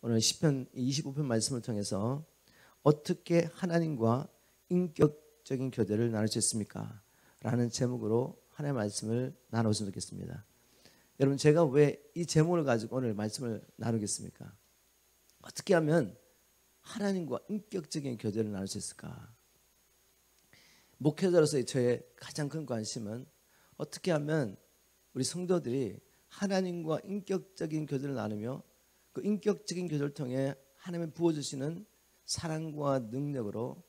오늘 시편 25편 말씀을 통해서 어떻게 하나님과 인격적인 교제를 나눌 수 있습니까? 라는 제목으로 하나님의 말씀을 나누었으면 좋겠습니다. 여러분, 제가 왜 이 제목을 가지고 오늘 말씀을 나누겠습니까? 어떻게 하면 하나님과 인격적인 교제를 나눌 수 있을까? 목회자로서의 저의 가장 큰 관심은 어떻게 하면 우리 성도들이 하나님과 인격적인 교제를 나누며 그 인격적인 교제를 통해 하나님이 부어주시는 사랑과 능력으로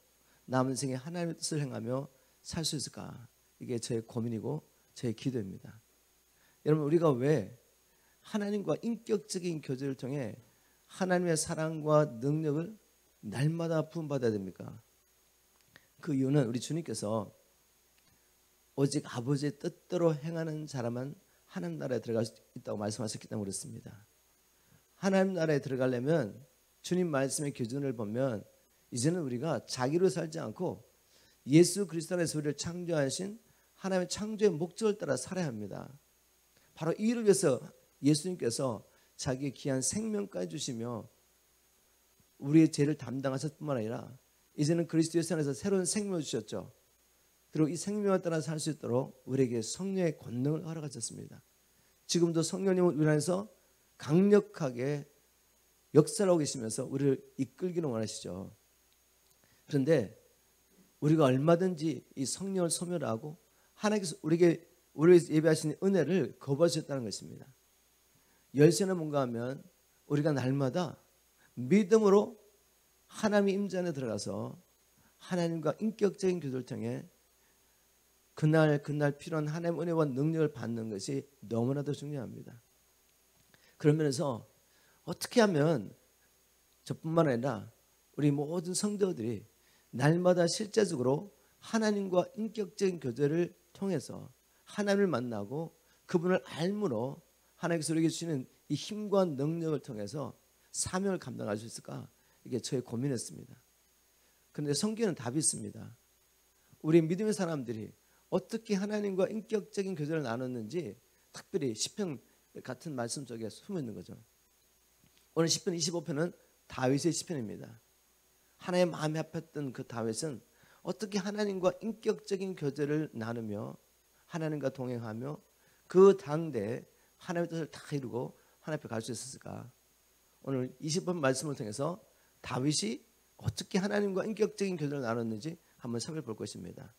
남은 생에 하나님의 뜻을 행하며 살 수 있을까? 이게 저의 고민이고 저의 기도입니다. 여러분, 우리가 왜 하나님과 인격적인 교제를 통해 하나님의 사랑과 능력을 날마다 부음받아야 됩니까? 그 이유는 우리 주님께서 오직 아버지의 뜻대로 행하는 자라만 하나님 나라에 들어갈 수 있다고 말씀하셨기 때문에 그렇습니다. 하나님 나라에 들어가려면 주님 말씀의 기준을 보면 이제는 우리가 자기로 살지 않고 예수 그리스도 안에서 우리를 창조하신 하나님의 창조의 목적을 따라 살아야 합니다. 바로 이 일을 위해서 예수님께서 자기의 귀한 생명까지 주시며 우리의 죄를 담당하셨을 뿐만 아니라 이제는 그리스도 예수 안에서 새로운 생명을 주셨죠. 그리고 이 생명을 따라 살 수 있도록 우리에게 성령의 권능을 허락하셨습니다. 지금도 성령님은 우리 안에서 강력하게 역사하고 계시면서 우리를 이끌기를 원하시죠. 그런데 우리가 얼마든지 이 성령을 소멸하고 하나님께서 우리를 예배하시는 은혜를 거부하셨다는 것입니다. 열쇠는 뭔가 하면 우리가 날마다 믿음으로 하나님의 임재 안에 들어가서 하나님과 인격적인 교제를 통해 그날 필요한 하나님의 은혜와 능력을 받는 것이 너무나도 중요합니다. 그런 면에서 어떻게 하면 저뿐만 아니라 우리 모든 성도들이 날마다 실제적으로 하나님과 인격적인 교제를 통해서 하나님을 만나고 그분을 알므로 하나님께서 우리에게 주시는 이 힘과 능력을 통해서 사명을 감당할 수 있을까? 이게 저의 고민이었습니다. 그런데 성경에는 답이 있습니다. 우리 믿음의 사람들이 어떻게 하나님과 인격적인 교제를 나눴는지 특별히 시편 같은 말씀 속에 숨어 있는 거죠. 오늘 시편 25편은 다윗의 시편입니다. 하나님의 마음에 합했던 그 다윗은 어떻게 하나님과 인격적인 교제를 나누며 하나님과 동행하며 그 당대에 하나님의 뜻을 다 이루고 하나님 앞에 갈 수 있었을까? 오늘 20번 말씀을 통해서 다윗이 어떻게 하나님과 인격적인 교제를 나눴는지 한번 살펴볼 것입니다.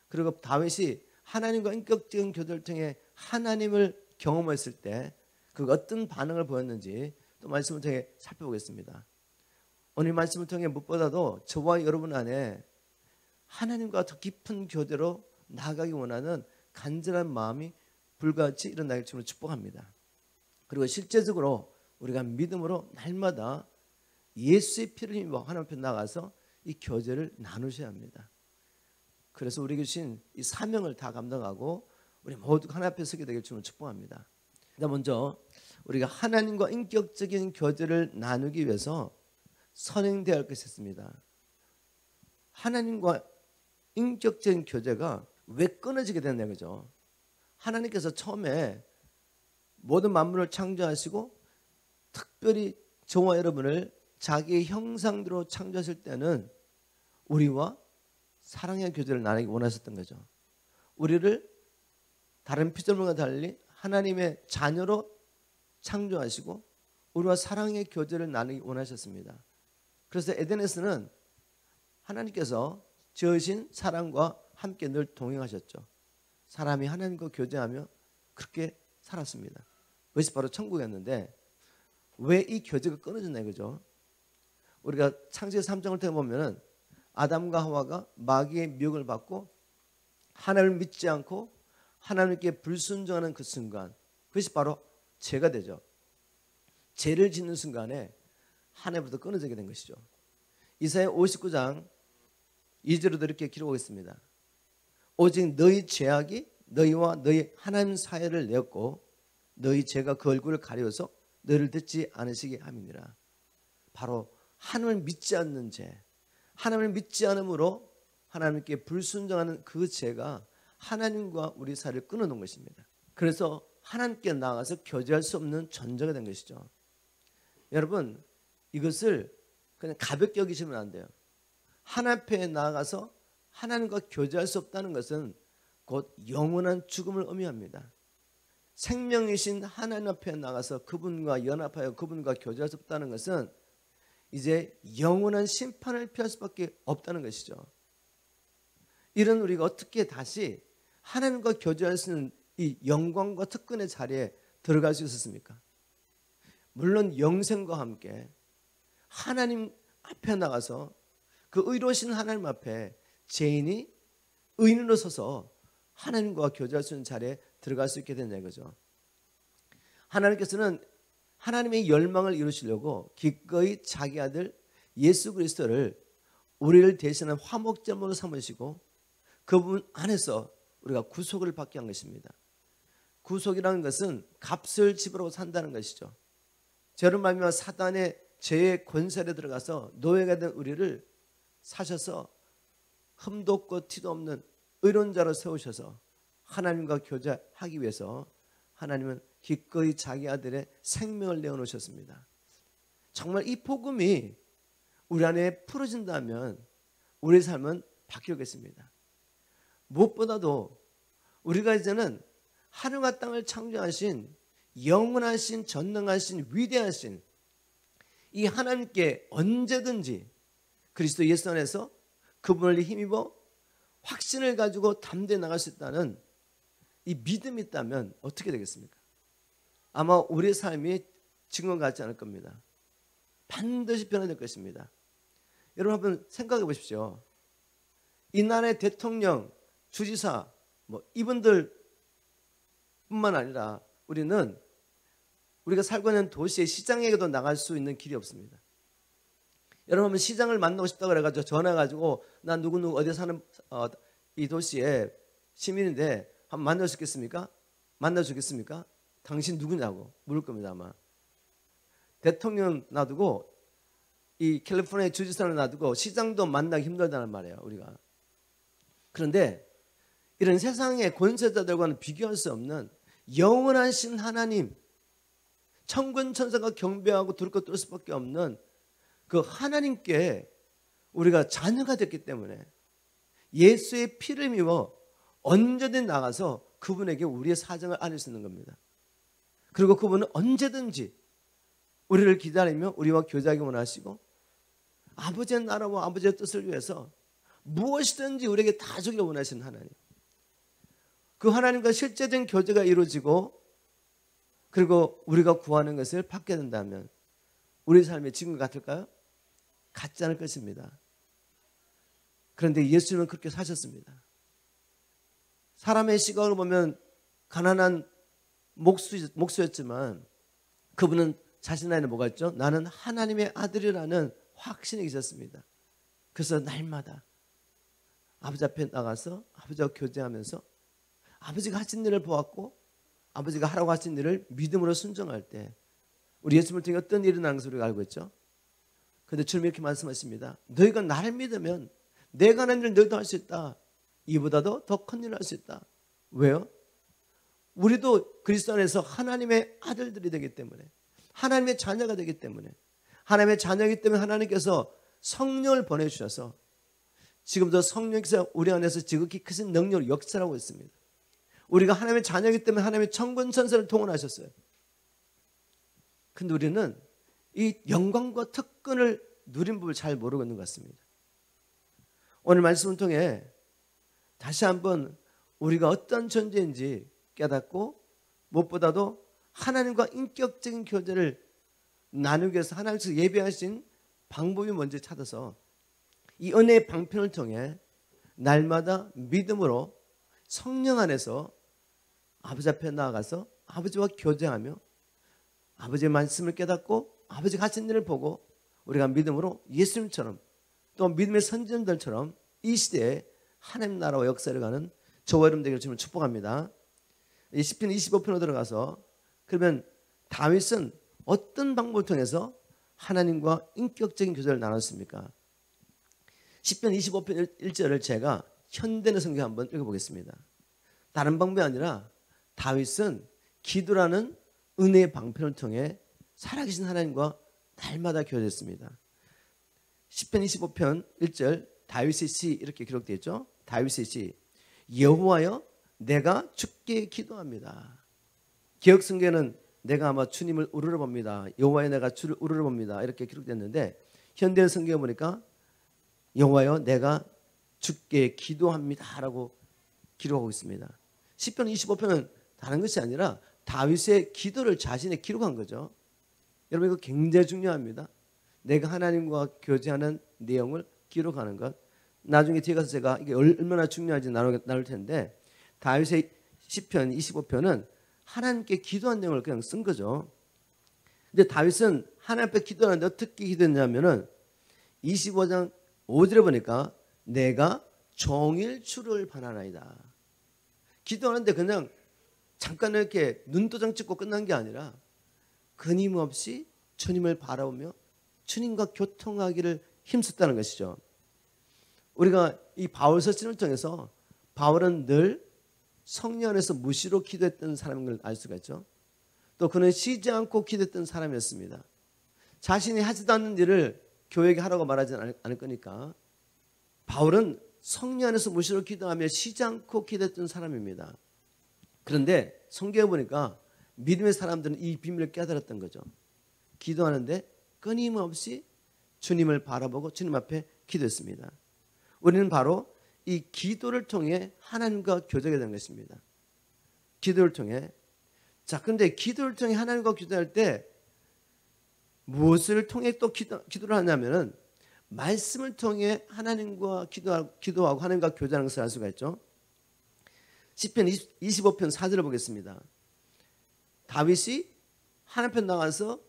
그리고 다윗이 하나님과 인격적인 교제를 통해 하나님을 경험했을 때 그 어떤 반응을 보였는지 또 말씀을 통해 살펴보겠습니다. 오늘 말씀을 통해 무엇보다도 저와 여러분 안에 하나님과 더 깊은 교제로 나아가기 원하는 간절한 마음이 불같이 일어나길 주님으로 축복합니다. 그리고 실제적으로 우리가 믿음으로 날마다 예수의 피를 힘입어 하나님 앞에 나가서 이 교제를 나누셔야 합니다. 그래서 우리에게 주신 이 사명을 다 감당하고 우리 모두 하나님 앞에 서게 되길 주님으로 축복합니다. 먼저 우리가 하나님과 인격적인 교제를 나누기 위해서 선행되어야 할 것이 있습니다. 하나님과 인격적인 교제가 왜 끊어지게 됐냐, 그죠? 하나님께서 처음에 모든 만물을 창조하시고 특별히 저와 여러분을 자기의 형상대로 창조하실 때는 우리와 사랑의 교제를 나누기 원하셨던 거죠. 우리를 다른 피조물과 달리 하나님의 자녀로 창조하시고 우리와 사랑의 교제를 나누기 원하셨습니다. 그래서 에덴에서는 하나님께서 지으신 사람과 함께 늘 동행하셨죠. 사람이 하나님과 교제하며 그렇게 살았습니다. 그것이 바로 천국이었는데 왜 이 교제가 끊어졌나요, 그죠? 우리가 창세기 3장을 통해 보면은 아담과 하와가 마귀의 미혹을 받고 하나님을 믿지 않고 하나님께 불순종하는 그 순간, 그것이 바로 죄가 되죠. 죄를 짓는 순간에 하나님부터 끊어지게 된 것이죠. 이사야 59장 2절에도 이렇게 기록하고 있습니다. 오직 너희 죄악이 너희와 너희 하나님 사이를 내었고 너희 죄가 그 얼굴을 가려서 너희를 듣지 않으시게 함이니라. 바로 하나님을 믿지 않는 죄, 하나님을 믿지 않음으로 하나님께 불순종하는 그 죄가 하나님과 우리 사이를 끊어놓은 것입니다. 그래서 하나님께 나아가서 교제할 수 없는 존재가 된 것이죠. 여러분, 이것을 그냥 가볍게 여기시면 안 돼요. 하나님 앞에 나아가서 하나님과 교제할 수 없다는 것은 곧 영원한 죽음을 의미합니다. 생명이신 하나님 앞에 나가서 그분과 연합하여 그분과 교제할 수 없다는 것은 이제 영원한 심판을 피할 수밖에 없다는 것이죠. 이런 우리가 어떻게 다시 하나님과 교제할 수 있는 이 영광과 특권의 자리에 들어갈 수 있었습니까? 물론 영생과 함께 하나님 앞에 나가서 그 의로우신 하나님 앞에 죄인이 의인으로 서서 하나님과 교제할 수 있는 자리에 들어갈 수 있게 된다 이거죠. 하나님께서는 하나님의 열망을 이루시려고 기꺼이 자기 아들 예수 그리스도를 우리를 대신한 화목제물로 삼으시고 그분 안에서 우리가 구속을 받게 한 것입니다. 구속이라는 것은 값을 지불하고 산다는 것이죠. 죄로 말미암아 사단의 죄의 권세에 들어가서 노예가 된 우리를 사셔서 흠도 없고 티도 없는 의로운 자로 세우셔서 하나님과 교제하기 위해서 하나님은 기꺼이 자기 아들의 생명을 내어놓으셨습니다. 정말 이 복음이 우리 안에 풀어진다면 우리의 삶은 바뀌겠습니다. 무엇보다도 우리가 이제는 하늘과 땅을 창조하신 영원하신 전능하신 위대하신 이 하나님께 언제든지 그리스도 예수 안에서 그분을 힘입어 확신을 가지고 담대히 나갈 수 있다는 이 믿음이 있다면 어떻게 되겠습니까? 아마 우리의 삶이 지금 같지 않을 겁니다. 반드시 변화될 것입니다. 여러분 한번 생각해 보십시오. 이 나라의 대통령, 주지사 이분들 뿐만 아니라 우리가 살고 있는 도시의 시장에게도 나갈 수 있는 길이 없습니다. 여러분 시장을 만나고 싶다고 그래가지고 전화해가지고 나 누구누구 어디 사는 이 도시의 시민인데 한번 만날 수 있겠습니까? 만나주겠습니까? 당신 누구냐고 물을 겁니다. 아마 대통령 놔두고 이 캘리포니아 주지사를 놔두고 시장도 만나기 힘들다는 말이에요. 우리가. 그런데 이런 세상의 권세자들과는 비교할 수 없는 영원하신 하나님, 천군 천사가 경배하고 두렵고 떨 수밖에 없는 그 하나님께 우리가 자녀가 됐기 때문에 예수의 피를 입어 언제든 나가서 그분에게 우리의 사정을 알릴 수 있는 겁니다. 그리고 그분은 언제든지 우리를 기다리며 우리와 교제하기 원하시고 아버지의 나라와 아버지의 뜻을 위해서 무엇이든지 우리에게 다 주기를 원하시는 하나님. 그 하나님과 실제적인 교제가 이루어지고 그리고 우리가 구하는 것을 받게 된다면 우리 삶의 지금 같을까요? 같지 않을 것입니다. 그런데 예수님은 그렇게 사셨습니다. 사람의 시각으로 보면 가난한 목수였지만 그분은 자신 안에 뭐가 있죠? 나는 하나님의 아들이라는 확신이 있었습니다. 그래서 날마다 아버지 앞에 나가서 아버지와 교제하면서 아버지가 하신 일을 보았고 아버지가 하라고 하신 일을 믿음으로 순종할 때 우리 예수님을 통해 어떤 일이 일어나는 것을 우리가 알고 있죠. 그런데 주님이 이렇게 말씀하십니다. 너희가 나를 믿으면 내가 하는 일을 너희도 할 수 있다. 이보다도 더 큰 일을 할 수 있다. 왜요? 우리도 그리스도 안에서 하나님의 아들들이 되기 때문에 하나님의 자녀가 되기 때문에 하나님의 자녀이기 때문에 하나님께서 성령을 보내주셔서 지금도 성령께서 우리 안에서 지극히 크신 능력을 역사하고 있습니다. 우리가 하나님의 자녀이기 때문에 하나님의 천군 천사를 동원하셨어요. 근데 우리는 이 영광과 특권을 누린 법을 잘 모르고 있는 것 같습니다. 오늘 말씀을 통해 다시 한번 우리가 어떤 존재인지 깨닫고 무엇보다도 하나님과 인격적인 교제를 나누기 위해서 하나님께서 예배하신 방법이 뭔지 찾아서 이 은혜의 방편을 통해 날마다 믿음으로 성령 안에서 아버지 앞에 나아가서 아버지와 교제하며 아버지의 말씀을 깨닫고 아버지가 하신 일을 보고 우리가 믿음으로 예수님처럼 또 믿음의 선진들처럼 이 시대에 하나님 나라와 역사를 가는 저와 여러분 되기를 주님을 축복합니다. 이 시편 25편으로 들어가서 그러면 다윗은 어떤 방법을 통해서 하나님과 인격적인 교제를 나눴습니까? 시편 25편 1절을 제가 현대의 성경 한번 읽어보겠습니다. 다른 방법이 아니라 다윗은 기도라는 은혜의 방편을 통해 살아계신 하나님과 날마다 교제했습니다. 시편 25편 1절 다윗의 시 이렇게 기록되어 있죠. 다윗의 시 여호와여 내가 주께 기도합니다. 개역성경에는 내가 아마 주님을 우러러봅니다. 여호와여 내가 주를 우러러봅니다. 이렇게 기록됐는데 현대 성경에 보니까 여호와여 내가 주께 기도합니다 라고 기록하고 있습니다. 시편 25편은 다른 것이 아니라 다윗의 기도를 자신이 기록한 거죠. 여러분 이거 굉장히 중요합니다. 내가 하나님과 교제하는 내용을 기록하는 것. 나중에 뒤에 가서 제가 이게 얼마나 중요한지 나눌 텐데 다윗의 시편 25편은 하나님께 기도한 내용을 그냥 쓴 거죠. 근데 다윗은 하나님 앞에 기도하는데 어떻게 기도했냐면은 25장 5절에 보니까 내가 종일 주를 바라나이다. 기도하는데 그냥 잠깐 이렇게 눈도장 찍고 끝난 게 아니라 끊임없이 주님을 바라보며 주님과 교통하기를 힘썼다는 것이죠. 우리가 이 바울 서신을 통해서 바울은 늘 성령 안에서 무시로 기도했던 사람인 걸 알 수가 있죠. 또 그는 쉬지 않고 기도했던 사람이었습니다. 자신이 하지도 않는 일을 교회에게 하라고 말하지 않을 거니까 바울은 성령 안에서 무시로 기도하며 쉬지 않고 기도했던 사람입니다. 그런데 성경에 보니까 믿음의 사람들은 이 비밀을 깨달았던 거죠. 기도하는데 끊임없이 주님을 바라보고 주님 앞에 기도했습니다. 우리는 바로 이 기도를 통해 하나님과 교제하게 된 것입니다. 기도를 통해. 자, 그런데 기도를 통해 하나님과 교제할 때 무엇을 통해 또 기도를 하냐면은 말씀을 통해 하나님과 기도하고 하나님과 교제하는 것을 알 수가 있죠. 시편 25편 4절을 보겠습니다. 다윗이 하나님 앞에 나가서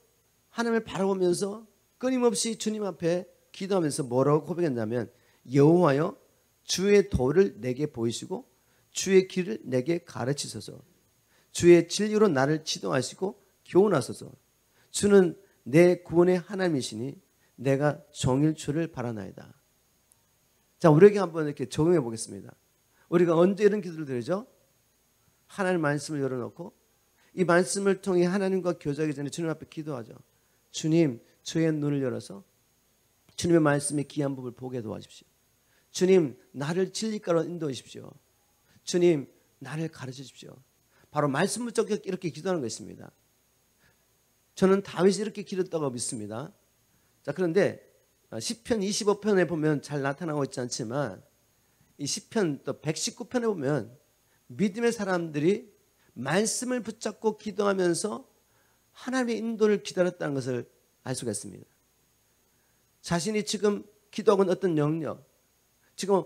하나님을 바라보면서 끊임없이 주님 앞에 기도하면서 뭐라고 고백했냐면 여호와여 주의 도를 내게 보이시고 주의 길을 내게 가르치소서. 주의 진리로 나를 지도하시고 교훈하소서. 주는 내 구원의 하나님이시니 내가 종일 주를 바라나이다. 자, 우리에게 한번 이렇게 적용해 보겠습니다. 우리가 언제 이런 기도를 드리죠? 하나님 말씀을 열어놓고 이 말씀을 통해 하나님과 교제하기 전에 주님 앞에 기도하죠. 주님, 저의 눈을 열어서 주님의 말씀의 귀한 법을 보게 도와주십시오. 주님, 나를 진리가로 인도하십시오. 주님, 나를 가르치십시오. 바로 말씀 붙잡고 이렇게 기도하는 것입니다. 저는 다윗이 이렇게 기도했다고 믿습니다. 자, 그런데 시편 25편에 보면 잘 나타나고 있지 않지만 이 시편 또 119편에 보면 믿음의 사람들이 말씀을 붙잡고 기도하면서 하나님의 인도를 기다렸다는 것을 알 수가 있습니다. 자신이 지금 기도하고 있는 어떤 영역, 지금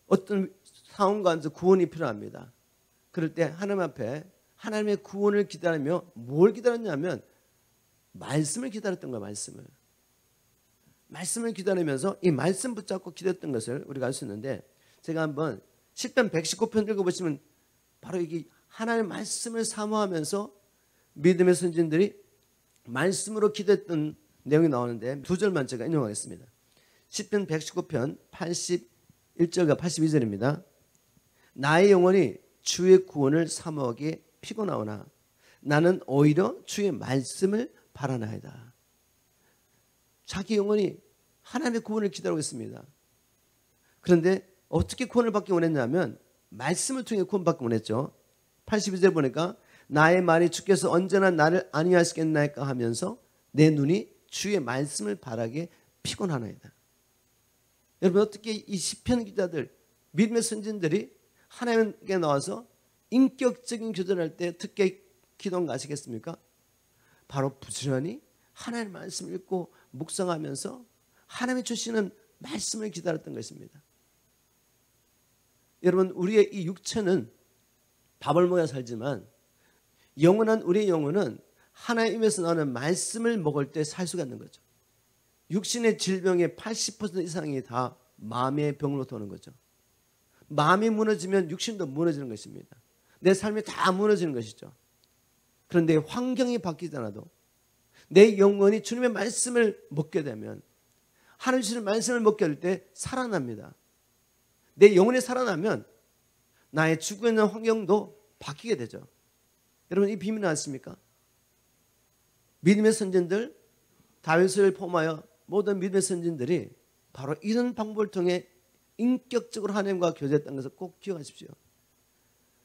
어떤 상황 가운데서 구원이 필요합니다. 그럴 때 하나님 앞에 하나님의 구원을 기다리며 뭘 기다렸냐면 말씀을 기다렸던 거예요. 말씀을 기다리면서 이 말씀 붙잡고 기도했던 것을 우리가 알 수 있는데 제가 한번 시편 119편 읽어보시면 바로 이게 하나님의 말씀을 사모하면서 믿음의 선진들이 말씀으로 기도했던 내용이 나오는데 두 절만 제가 인용하겠습니다. 시편 119편 81절과 82절입니다. 나의 영혼이 주의 구원을 사모하기에 피곤하오나 나는 오히려 주의 말씀을 바라나이다. 자기 영혼이 하나님의 구원을 기다리고 있습니다. 그런데 어떻게 구원을 받기 원했냐면 말씀을 통해 구원받기 원했죠. 82절 보니까 나의 말이 주께서 언제나 나를 안위하시겠나이까 하면서 내 눈이 주의 말씀을 바라기에 피곤하나이다. 여러분 어떻게 이 시편 기자들 믿음의 선진들이 하나님께 나와서 인격적인 교제를 할 때 어떻게 기도한가 아시겠습니까? 바로 부지런히 하나님의 말씀을 읽고 묵상하면서 하나님이 주시는 말씀을 기다렸던 것입니다. 여러분 우리의 이 육체는 밥을 먹어야 살지만 영원한 우리의 영혼은 하나님에서 나오는 말씀을 먹을 때 살 수가 있는 거죠. 육신의 질병의 80% 이상이 다 마음의 병으로부터 오는 거죠. 마음이 무너지면 육신도 무너지는 것입니다. 내 삶이 다 무너지는 것이죠. 그런데 환경이 바뀌지 않아도 내 영혼이 주님의 말씀을 먹게 되면 하나님 주시는 말씀을 먹게 될 때 살아납니다. 내 영혼이 살아나면 나의 죽어 있는 환경도 바뀌게 되죠. 여러분 이 비밀은 아십니까? 믿음의 선진들 다윗을 포함하여 모든 믿음의 선진들이 바로 이런 방법을 통해 인격적으로 하나님과 교제했다는 것을 꼭 기억하십시오.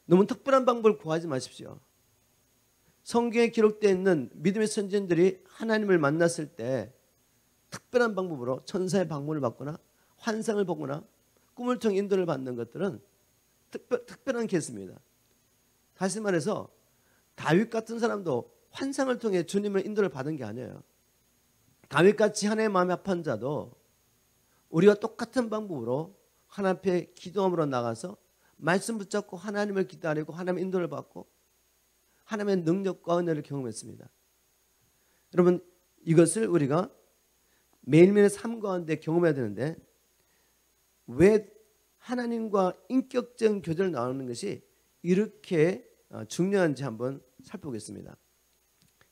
너무 특별한 방법을 구하지 마십시오. 성경에 기록되어 있는 믿음의 선진들이 하나님을 만났을 때 특별한 방법으로 천사의 방문을 받거나 환상을 보거나 꿈을 통해 인도를 받는 것들은 특별한 케이스입니다. 다시 말해서 다윗 같은 사람도 환상을 통해 주님의 인도를 받은 게 아니에요. 다윗같이 하나님의 마음에 합한 자도 우리와 똑같은 방법으로 하나님 앞에 기도함으로 나가서 말씀 붙잡고 하나님을 기다리고 하나님의 인도를 받고 하나님의 능력과 은혜를 경험했습니다. 여러분, 이것을 우리가 매일매일의 삶 가운데 경험해야 되는데 왜 하나님과 인격적인 교제를 나누는 것이 이렇게 중요한지 한번 살펴보겠습니다.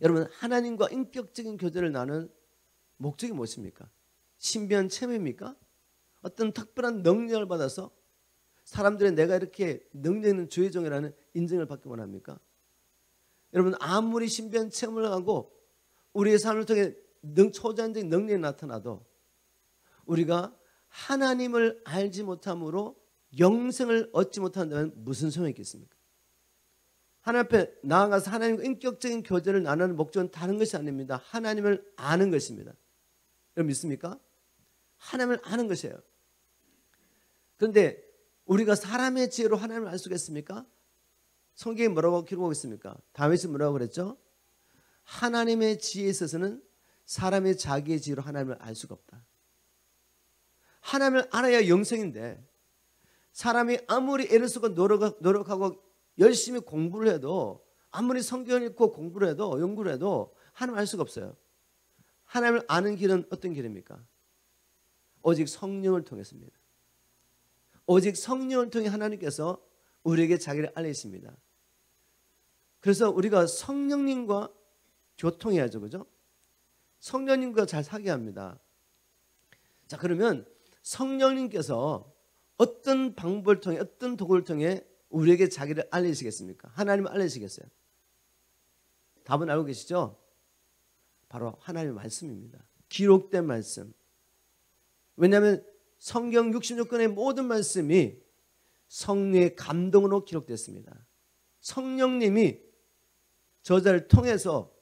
여러분, 하나님과 인격적인 교제를 나누는 목적이 무엇입니까? 신비한 체험입니까? 어떤 특별한 능력을 받아서 사람들이 내가 이렇게 능력 있는 주의 종이라는 인정을 받기 원합니까? 여러분, 아무리 신비한 체험을 하고 우리의 삶을 통해 초자연적인 능력이 나타나도 우리가 하나님을 알지 못함으로 영생을 얻지 못한다면 무슨 소용이 있겠습니까? 하나님 앞에 나아가서 하나님과 인격적인 교제를 나누는 목적은 다른 것이 아닙니다. 하나님을 아는 것입니다. 여러분 믿습니까? 하나님을 아는 것이에요. 그런데 우리가 사람의 지혜로 하나님을 알 수가 있습니까? 성경에 뭐라고 기록하고 있습니까? 다윗이 뭐라고 그랬죠? 하나님의 지혜에 있어서는 사람의 자기의 지혜로 하나님을 알 수가 없다. 하나님을 알아야 영생인데 사람이 아무리 애를 쓰고 노력하고 열심히 공부를 해도 아무리 성경을 읽고 공부를 해도 연구를 해도 하나님을 알 수가 없어요. 하나님을 아는 길은 어떤 길입니까? 오직 성령을 통해서입니다. 오직 성령을 통해 하나님께서 우리에게 자기를 알리십니다. 그래서 우리가 성령님과 교통해야죠. 그죠? 성령님과 잘 사귀어야 합니다. 자, 그러면 성령님께서 어떤 방법을 통해 어떤 도구를 통해 우리에게 자기를 알리시겠습니까? 하나님을 알리시겠어요? 답은 알고 계시죠? 바로 하나님의 말씀입니다. 기록된 말씀. 왜냐하면 성경 66권의 모든 말씀이 성령의 감동으로 기록됐습니다. 성령님이 저자를 통해서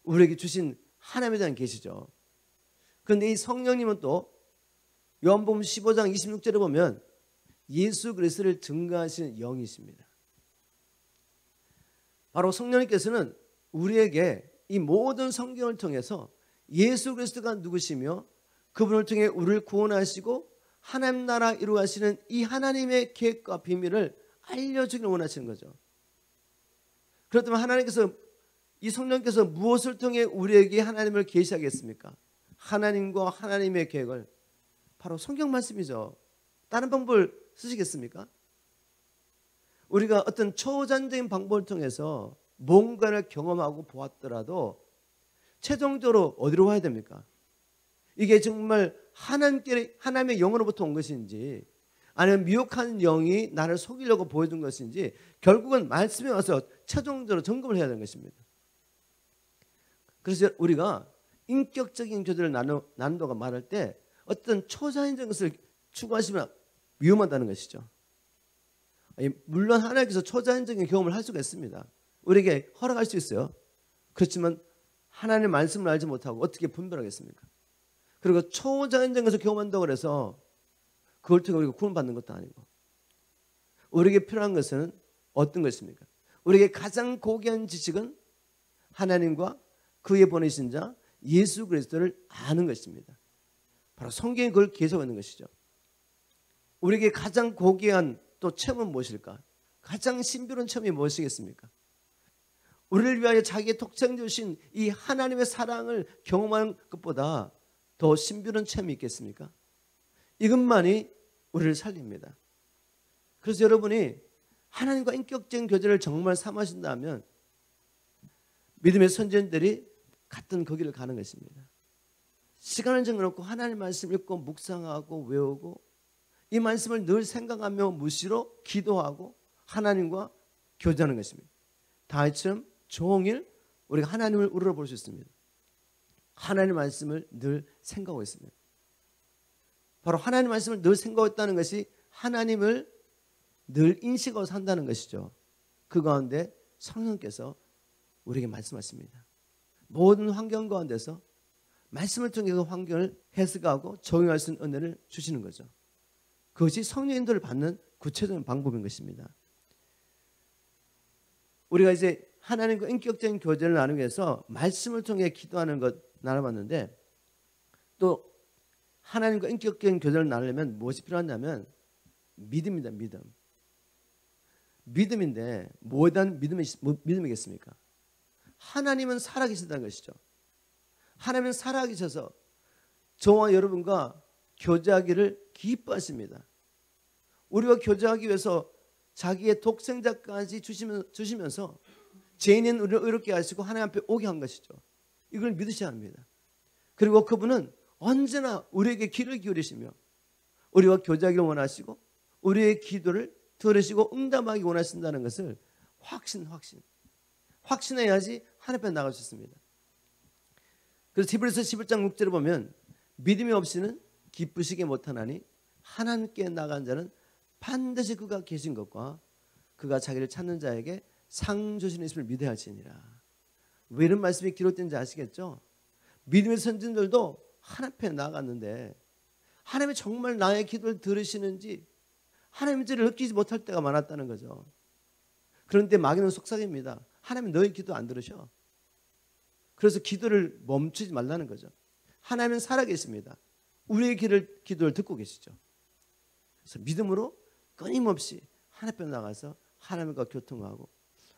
우리에게 주신 하나님에 대한 계시죠. 그런데 이 성령님은 또 요한복음 15장 26절에 보면 예수 그리스도를 증거하시는 영이십니다. 바로 성령님께서는 우리에게 이 모든 성경을 통해서 예수 그리스도가 누구시며 그분을 통해 우리를 구원하시고 하나님 나라 이루어가시는 이 하나님의 계획과 비밀을 알려주기를 원하시는 거죠. 그렇다면 하나님께서 이 성령께서 무엇을 통해 우리에게 하나님을 계시하겠습니까? 하나님과 하나님의 계획을 바로 성경 말씀이죠. 다른 방법을 쓰시겠습니까? 우리가 어떤 초자연적인 방법을 통해서 뭔가를 경험하고 보았더라도 최종적으로 어디로 와야 됩니까? 이게 정말 하나님의 영으로부터 온 것인지 아니면 미혹한 영이 나를 속이려고 보여준 것인지 결국은 말씀에 와서 최종적으로 점검을 해야 되는 것입니다. 그래서 우리가 인격적인 교제를 나눈다고 말할 때 어떤 초자연적인 것을 추구하시면 위험하다는 것이죠. 물론 하나님께서 초자연적인 경험을 할 수가 있습니다. 우리에게 허락할 수 있어요. 그렇지만 하나님의 말씀을 알지 못하고 어떻게 분별하겠습니까? 그리고 초자연적인 것을 경험한다고 해서 그걸 통해 우리가 구원받는 것도 아니고 우리에게 필요한 것은 어떤 것입니까? 우리에게 가장 고귀한 지식은 하나님과 그의 보내신 자 예수 그리스도를 아는 것입니다. 바로 성경이 그걸 계속하는 것이죠. 우리에게 가장 고귀한 또 체험은 무엇일까? 가장 신비로운 체험이 무엇이겠습니까? 우리를 위하여 자기의 독생 주신 이 하나님의 사랑을 경험하는 것보다 더 신비로운 체험이 있겠습니까? 이것만이 우리를 살립니다. 그래서 여러분이 하나님과 인격적인 교제를 정말 삼으신다면 믿음의 선전들이 갔던 그 길을 가는 것입니다. 시간을 정해놓고 하나님 말씀 읽고 묵상하고 외우고 이 말씀을 늘 생각하며 무시로 기도하고 하나님과 교제하는 것입니다. 다윗처럼 종일 우리가 하나님을 우러러볼 수 있습니다. 하나님의 말씀을 늘 생각하고 있습니다. 바로 하나님의 말씀을 늘 생각했다는 것이 하나님을 늘 인식하고 산다는 것이죠. 그 가운데 성령께서 우리에게 말씀하십니다. 모든 환경 가운데서 말씀을 통해 그 환경을 해석하고 적용할 수 있는 은혜를 주시는 거죠. 그것이 성령 인도를 받는 구체적인 방법인 것입니다. 우리가 이제 하나님과 인격적인 교제를 나누기 위해서 말씀을 통해 기도하는 것 나눠봤는데, 또 하나님과 인격적인 교제를 나누려면 무엇이 필요하냐면 믿음입니다. 믿음인데 뭐에 대한 믿음이겠습니까? 하나님은 살아계신다는 것이죠. 하나님은 살아계셔서 저와 여러분과 교제하기를 기뻐하십니다. 우리와 교제하기 위해서 자기의 독생자까지 주시면서 죄인인 우리를 의롭게 하시고 하나님 앞에 오게 한 것이죠. 이걸 믿으셔야 합니다. 그리고 그분은 언제나 우리에게 귀를 기울이시며 우리와 교제하기를 원하시고 우리의 기도를 들으시고 응답하기 원하신다는 것을 확신해야지 하나님 앞에 나갈 수 있습니다. 그래서 히브리서 11장 6절을 보면 믿음이 없이는 기쁘시게 못하나니 하나님께 나간 자는 반드시 그가 계신 것과 그가 자기를 찾는 자에게 상 주시는 있음을 믿어야 할지니라. 왜 이런 말씀이 기록된지 아시겠죠? 믿음의 선진들도 하나님 앞에 나갔는데 하나님이 정말 나의 기도를 들으시는지 하나님의 죄를 느끼지 못할 때가 많았다는 거죠. 그런데 마귀는 속삭입니다. 하나님은 너의 기도 안 들으셔. 그래서 기도를 멈추지 말라는 거죠. 하나님은 살아계십니다. 우리의 기도를 듣고 계시죠. 그래서 믿음으로 끊임없이 하나님 앞에 나가서 하나님과 교통하고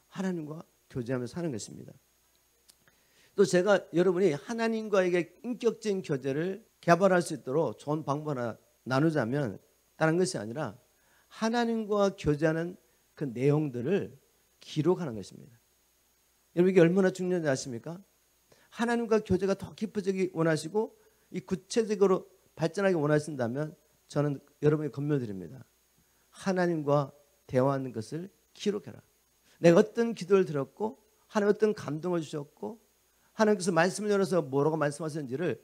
하나님과 교제하면서 사는 것입니다. 또 제가 여러분이 하나님과의 인격적인 교제를 개발할 수 있도록 좋은 방법 하나 나누자면 다른 것이 아니라 하나님과 교제하는 그 내용들을 기록하는 것입니다. 여러분 이게 얼마나 중요한지 아십니까? 하나님과 교제가 더 깊어지기 원하시고 이 구체적으로 발전하기 원하신다면 저는 여러분에게 권면드립니다. 하나님과 대화하는 것을 기록해라. 내가 어떤 기도를 들었고 하나님 어떤 감동을 주셨고 하나님께서 말씀을 열어서 뭐라고 말씀하셨는지를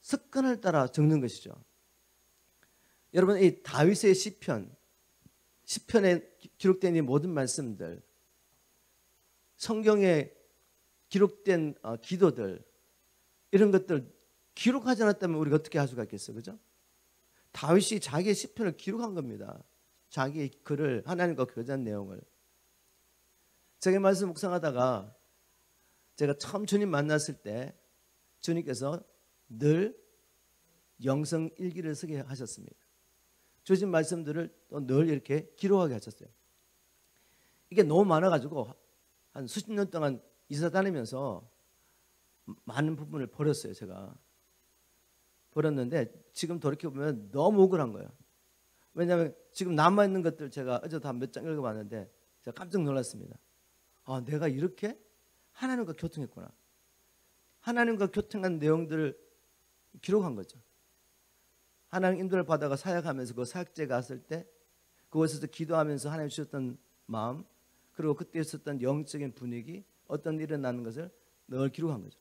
습관을 따라 적는 것이죠. 여러분 이 다윗의 시편에 기록된 이 모든 말씀들, 성경에 기록된 기도들, 이런 것들 기록하지 않았다면 우리가 어떻게 할 수가 있겠어요? 그죠? 다윗이 자기의 시편을 기록한 겁니다. 자기의 글을, 하나님과 교제한 내용을. 제가 말씀 묵상하다가 제가 처음 주님 만났을 때 주님께서 늘 영성 일기를 쓰게 하셨습니다. 주신 말씀들을 또 늘 이렇게 기록하게 하셨어요. 이게 너무 많아가지고 한 수십 년 동안 이사 다니면서 많은 부분을 버렸어요. 제가 버렸는데 지금 돌이켜보면 너무 억울한 거예요. 왜냐하면 지금 남아있는 것들 제가 어제도 한 몇 장 읽어봤는데 제가 깜짝 놀랐습니다. 아, 내가 이렇게 하나님과 교통했구나. 하나님과 교통한 내용들을 기록한 거죠. 하나님 인도를 받아가 사역하면서 그 사역지에 갔을 때 그곳에서 기도하면서 하나님 주셨던 마음, 그리고 그때 있었던 영적인 분위기, 어떤 일이 일어나는 것을 늘 기록한 거죠.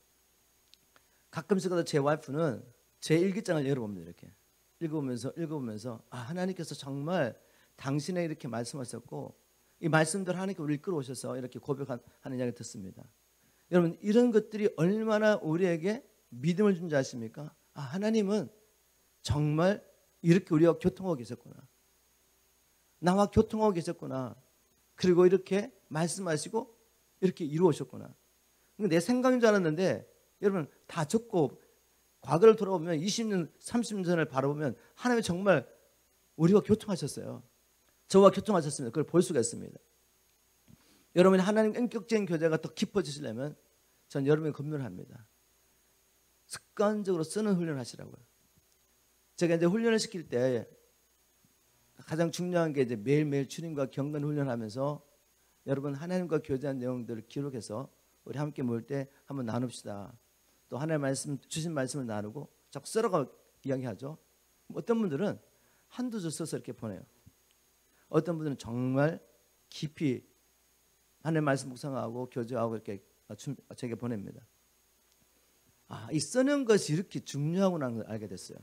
가끔씩 제 와이프는 제 일기장을 열어봅니다. 이렇게 읽어보면서 아, 하나님께서 정말 당신에 이렇게 말씀하셨고 이 말씀들 하나님께 우리를 끌어오셔서 이렇게 고백하는 이야기를 듣습니다. 여러분 이런 것들이 얼마나 우리에게 믿음을 준지 아십니까? 아, 하나님은 정말 이렇게 우리와 교통하고 계셨구나. 나와 교통하고 계셨구나. 그리고 이렇게 말씀하시고 이렇게 이루어졌구나. 내 생각인 줄 알았는데 여러분 다 적고 과거를 돌아보면 20년, 30년 전을 바라보면 하나님이 정말 우리와 교통하셨어요. 저와 교통하셨습니다. 그걸 볼 수가 있습니다. 여러분이 하나님 인격적인 교제가 더 깊어지시려면 전 여러분에게 권면을 합니다. 습관적으로 쓰는 훈련을 하시라고요. 제가 이제 훈련을 시킬 때 가장 중요한 게 이제 매일매일 주님과 경건 훈련하면서 여러분 하나님과 교제한 내용들을 기록해서 우리 함께 모일 때 한번 나눕시다. 또 하나님 말씀 주신 말씀을 나누고 자꾸 써라고 이야기하죠. 어떤 분들은 한두 줄 써서 이렇게 보내요. 어떤 분들은 정말 깊이 하나님 말씀 묵상하고 교제하고 이렇게 제게 보냅니다. 이 쓰는 것이 이렇게 중요하구나 걸 알게 됐어요.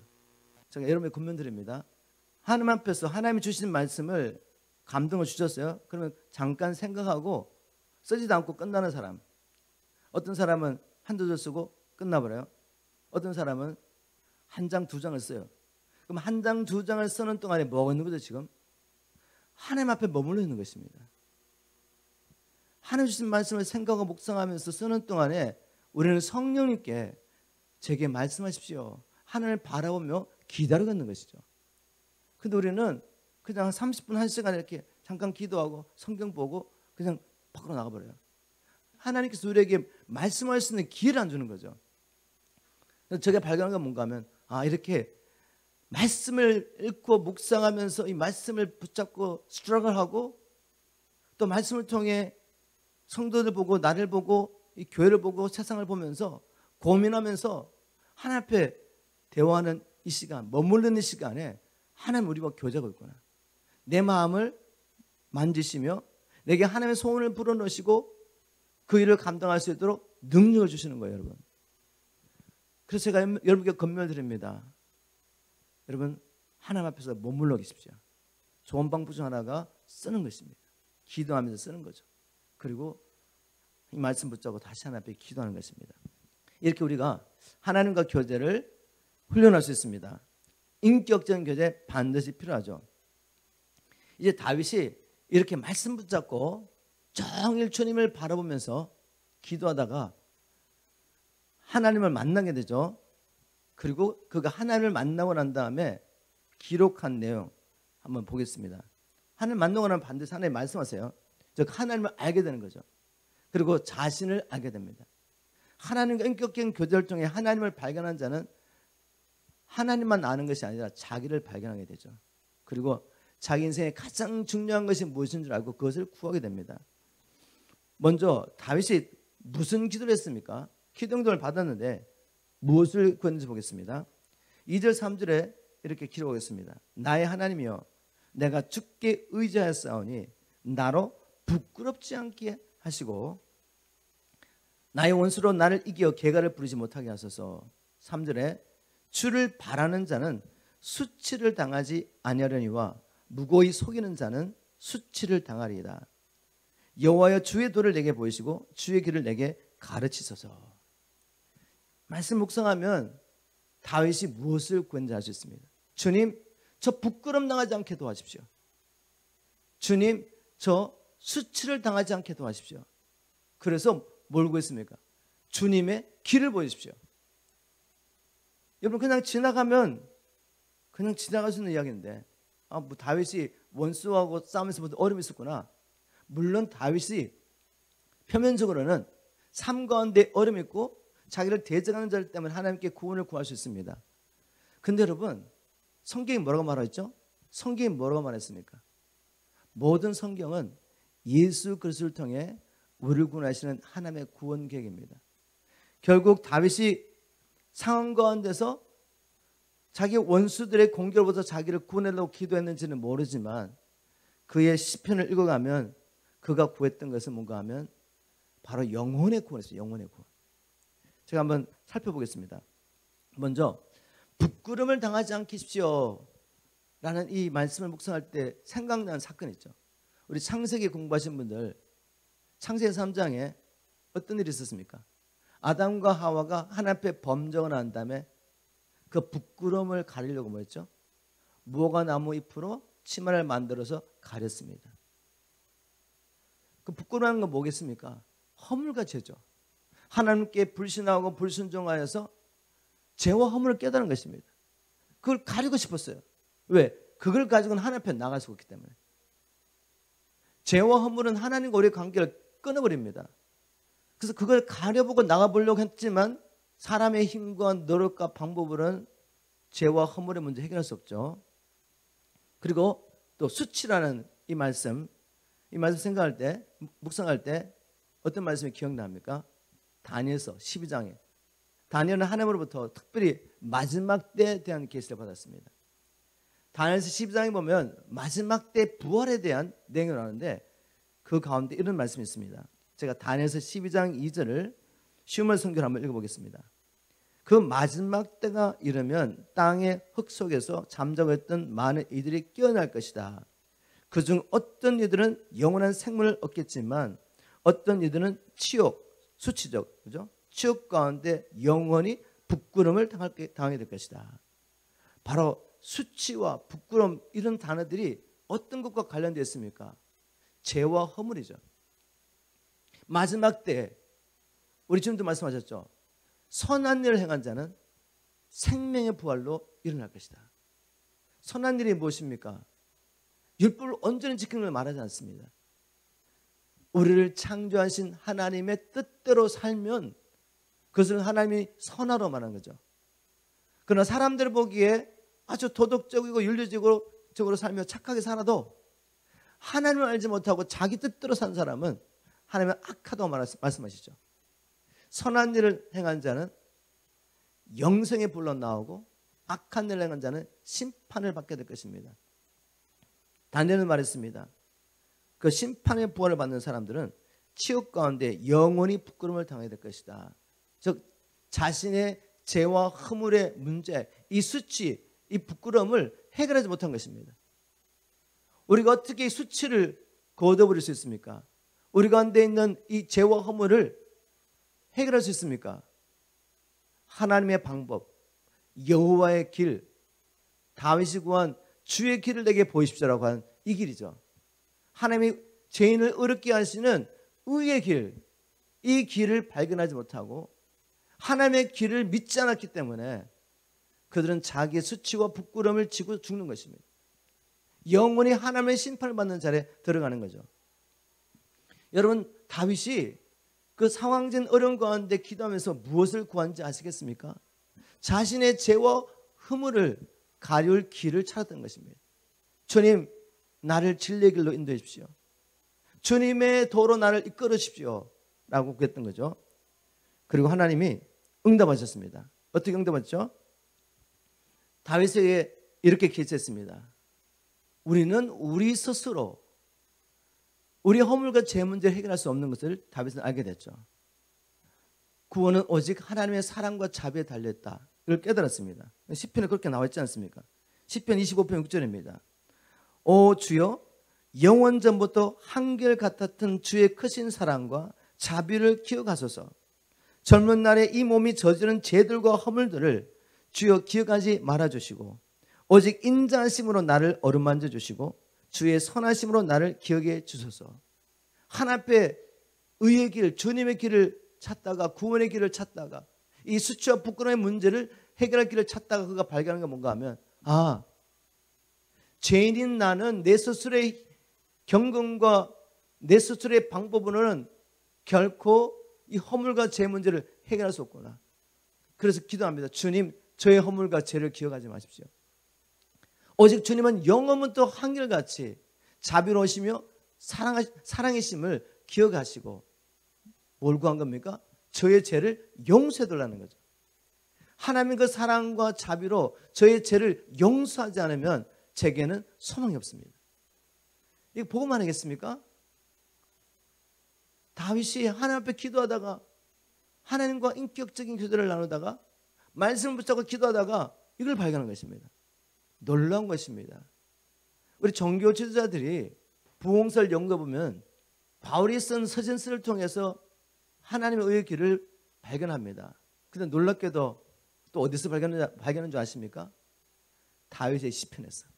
제가 여러분의 권면 드립니다. 하나님 앞에서 하나님이 주신 말씀을 감동을 주셨어요. 그러면 잠깐 생각하고 쓰지도 않고 끝나는 사람. 어떤 사람은 한두 줄 쓰고 끝나버려요. 어떤 사람은 한 장, 두 장을 써요. 그럼 한 장, 두 장을 쓰는 동안에 뭐가 있는 거죠 지금? 하나님 앞에 머물러 있는 것입니다. 하나님 주신 말씀을 생각하고 묵상하면서 쓰는 동안에 우리는 성령님께 제게 말씀하십시오. 하나님을 바라보며 기다리고 있는 것이죠. 근데 우리는 그냥 30분, 1시간 이렇게 잠깐 기도하고 성경 보고 그냥 밖으로 나가버려요. 하나님께서 우리에게 말씀할 수 있는 기회를 안 주는 거죠. 그래서 제가 발견한 건 뭔가 하면 이렇게 말씀을 읽고 묵상하면서 이 말씀을 붙잡고 스트러글하고 또 말씀을 통해 성도들 보고 나를 보고 이 교회를 보고 세상을 보면서 고민하면서 하나님 앞에 대화하는 이 시간, 머무르는 시간에 하나님 우리와 교제하고 있구나. 내 마음을 만지시며 내게 하나님의 소원을 불어넣으시고 그 일을 감당할 수 있도록 능력을 주시는 거예요, 여러분. 그래서 제가 여러분께 권면을 드립니다. 여러분, 하나님 앞에서 머물러 계십시오. 좋은 방법 중 하나가 쓰는 것입니다. 기도하면서 쓰는 거죠. 그리고 이 말씀 붙잡고 다시 하나님 앞에 기도하는 것입니다. 이렇게 우리가 하나님과 교제를 훈련할 수 있습니다. 인격적인 교제 반드시 필요하죠. 이제 다윗이 이렇게 말씀 붙잡고 종일 주님을 바라보면서 기도하다가 하나님을 만나게 되죠. 그리고 그가 하나님을 만나고 난 다음에 기록한 내용 한번 보겠습니다. 하나님 만나고 나면 반드시 하나님 말씀하세요. 즉 하나님을 알게 되는 거죠. 그리고 자신을 알게 됩니다. 하나님과 인격적인 교제를 통해 하나님을 발견한 자는 하나님만 아는 것이 아니라 자기를 발견하게 되죠. 그리고 자기 인생의 가장 중요한 것이 무엇인 줄 알고 그것을 구하게 됩니다. 먼저 다윗이 무슨 기도를 했습니까? 기도응답을 받았는데 무엇을 구했는지 보겠습니다. 2절 3절에 이렇게 기록하겠습니다. 나의 하나님이여 내가 주께 의지하였사오니 나로 부끄럽지 않게 하시고 나의 원수로 나를 이겨 개가를 부르지 못하게 하소서. 3절에 주를 바라는 자는 수치를 당하지 아니하려니와 무고히 속이는 자는 수치를 당하리이다. 여호와여 주의 도를 내게 보이시고 주의 길을 내게 가르치소서. 말씀 묵상하면 다윗이 무엇을 구했는지 알 수 있습니다. 주님, 저 부끄럼 당하지 않게 도와주십시오. 주님, 저 수치를 당하지 않게 도와주십시오. 그래서 뭘 구했습니까? 주님의 길을 보여주십시오. 여러분 그냥 지나가면 그냥 지나갈 수 있는 이야기인데 뭐 다윗이 원수하고 싸우면서 어려움이 있었구나. 물론 다윗이 표면적으로는 삶 가운데 어려움이 있고 자기를 대적하는 자들 때문에 하나님께 구원을 구할 수 있습니다. 근데 여러분 성경이 뭐라고 말하죠? 성경이 뭐라고 말했습니까? 모든 성경은 예수 그리스도를 통해 우리를 구원하시는 하나님의 구원 계획입니다. 결국 다윗이 상황 가운데서 자기 원수들의 공격으로부터 자기를 구원하려고 기도했는지는 모르지만 그의 시편을 읽어가면 그가 구했던 것은 뭔가 하면 바로 영혼의 구원이었어요. 영혼의 구원. 제가 한번 살펴보겠습니다. 먼저 부끄럼을 당하지 않게 하십시오 라는 이 말씀을 묵상할 때 생각나는 사건이 있죠. 우리 창세기 공부하신 분들 창세기 3장에 어떤 일이 있었습니까? 아담과 하와가 하나님 앞에 범정을 한 다음에 그 부끄러움을 가리려고 뭐 했죠? 무화과 나무 잎으로 치마를 만들어서 가렸습니다. 그 부끄러워하는 건 뭐겠습니까? 허물과 죄죠. 하나님께 불신하고 불순종하여서 죄와 허물을 깨달은 것입니다. 그걸 가리고 싶었어요. 왜? 그걸 가지고는 하나님 앞에 나갈 수가 없기 때문에. 죄와 허물은 하나님과 우리의 관계를 끊어버립니다. 그래서 그걸 가려보고 나가보려고 했지만 사람의 힘과 노력과 방법으로는 죄와 허물의 문제 해결할 수 없죠. 그리고 또 수치라는 이 말씀 생각할 때 묵상할 때 어떤 말씀이 기억납니까? 다니엘서 12장에 다니엘은 하나님으로부터 특별히 마지막 때에 대한 계시를 받았습니다. 다니엘서 12장에 보면 마지막 때 부활에 대한 내용이 나오는데 그 가운데 이런 말씀이 있습니다. 제가 다니엘서 12장 2절을 쉬운 말 성경을 한번 읽어보겠습니다. 그 마지막 때가 이르면 땅의 흙 속에서 잠자고 있던 많은 이들이 깨어날 것이다. 그중 어떤 이들은 영원한 생명을 얻겠지만 어떤 이들은 치욕, 수치적, 그죠? 치욕 가운데 영원히 부끄러움을 당하게 될 것이다. 바로 수치와 부끄러움 이런 단어들이 어떤 것과 관련되어 있습니까? 죄와 허물이죠. 마지막 때 우리 지금도 말씀하셨죠. 선한 일을 행한 자는 생명의 부활로 일어날 것이다. 선한 일이 무엇입니까? 율법을 온전히 지키는 걸 말하지 않습니다. 우리를 창조하신 하나님의 뜻대로 살면 그것을 하나님이 선하로 말하는 거죠. 그러나 사람들 보기에 아주 도덕적이고 윤리적으로 살며 착하게 살아도 하나님을 알지 못하고 자기 뜻대로 산 사람은 하나님은 악하다고 말씀하시죠. 선한 일을 행한 자는 영생에 불러 나오고 악한 일을 행한 자는 심판을 받게 될 것입니다. 다니엘은 말했습니다. 그 심판의 부활을 받는 사람들은 치욕 가운데 영원히 부끄러움을 당하게 될 것이다. 즉 자신의 죄와 허물의 문제, 이 수치, 이 부끄러움을 해결하지 못한 것입니다. 우리가 어떻게 이 수치를 거둬버릴 수 있습니까? 우리 가운데 있는 이 죄와 허물을 해결할 수 있습니까? 하나님의 방법, 여호와의 길, 다윗이 구한 주의 길을 내게 보이십시오라고 한 이 길이죠. 하나님이 죄인을 의롭게 하시는 의의 길, 이 길을 발견하지 못하고 하나님의 길을 믿지 않았기 때문에 그들은 자기의 수치와 부끄러움을 지고 죽는 것입니다. 영원히 하나님의 심판을 받는 자리에 들어가는 거죠. 여러분, 다윗이 그 상황진 어려운 가운데 기도하면서 무엇을 구한지 아시겠습니까? 자신의 죄와 허물을 가려울 길을 찾았던 것입니다. 주님, 나를 진리의 길로 인도해 주십시오. 주님의 도로 나를 이끌어 주십시오 라고 그랬던 거죠. 그리고 하나님이 응답하셨습니다. 어떻게 응답했죠? 다윗에게 이렇게 기도했습니다. 우리는 우리 스스로 우리의 허물과 죄 문제를 해결할 수 없는 것을 다윗은 알게 됐죠. 구원은 오직 하나님의 사랑과 자비에 달려있다. 이걸 깨달았습니다. 시편에 그렇게 나와 있지 않습니까? 시편 25편 6절입니다. 오 주여, 영원전부터 한결같았던 주의 크신 사랑과 자비를 기억하소서. 젊은 날에 이 몸이 저지른 죄들과 허물들을 주여 기억하지 말아주시고 오직 인자하심으로 나를 어루만져 주시고 주의 선하심으로 나를 기억해 주소서. 하나님 앞에 의의 길, 주님의 길을 찾다가 구원의 길을 찾다가 이 수치와 부끄러움의 문제를 해결할 길을 찾다가 그가 발견한 게 뭔가 하면 죄인인 나는 내 스스로의 경건과 내 스스로의 방법으로는 결코 이 허물과 죄 문제를 해결할 수 없구나. 그래서 기도합니다. 주님, 저의 허물과 죄를 기억하지 마십시오. 오직 주님은 영원부터 한결같이 자비로우시며 사랑이심을 기억하시고 뭘 구한 겁니까? 저의 죄를 용서해달라는 거죠. 하나님의 그 사랑과 자비로 저의 죄를 용서하지 않으면 제게는 소망이 없습니다. 이거 보고만 하겠습니까? 다윗이 하나님 앞에 기도하다가 하나님과 인격적인 교제를 나누다가 말씀을 붙잡고 기도하다가 이걸 발견한 것입니다. 놀라운 것입니다. 우리 종교 지도자들이 부흥서를 연구해보면 바울이 쓴 서신서를 통해서 하나님의 의의 길을 발견합니다. 그런데 놀랍게도 또 어디서 발견한 줄 아십니까? 다윗의 시편에서.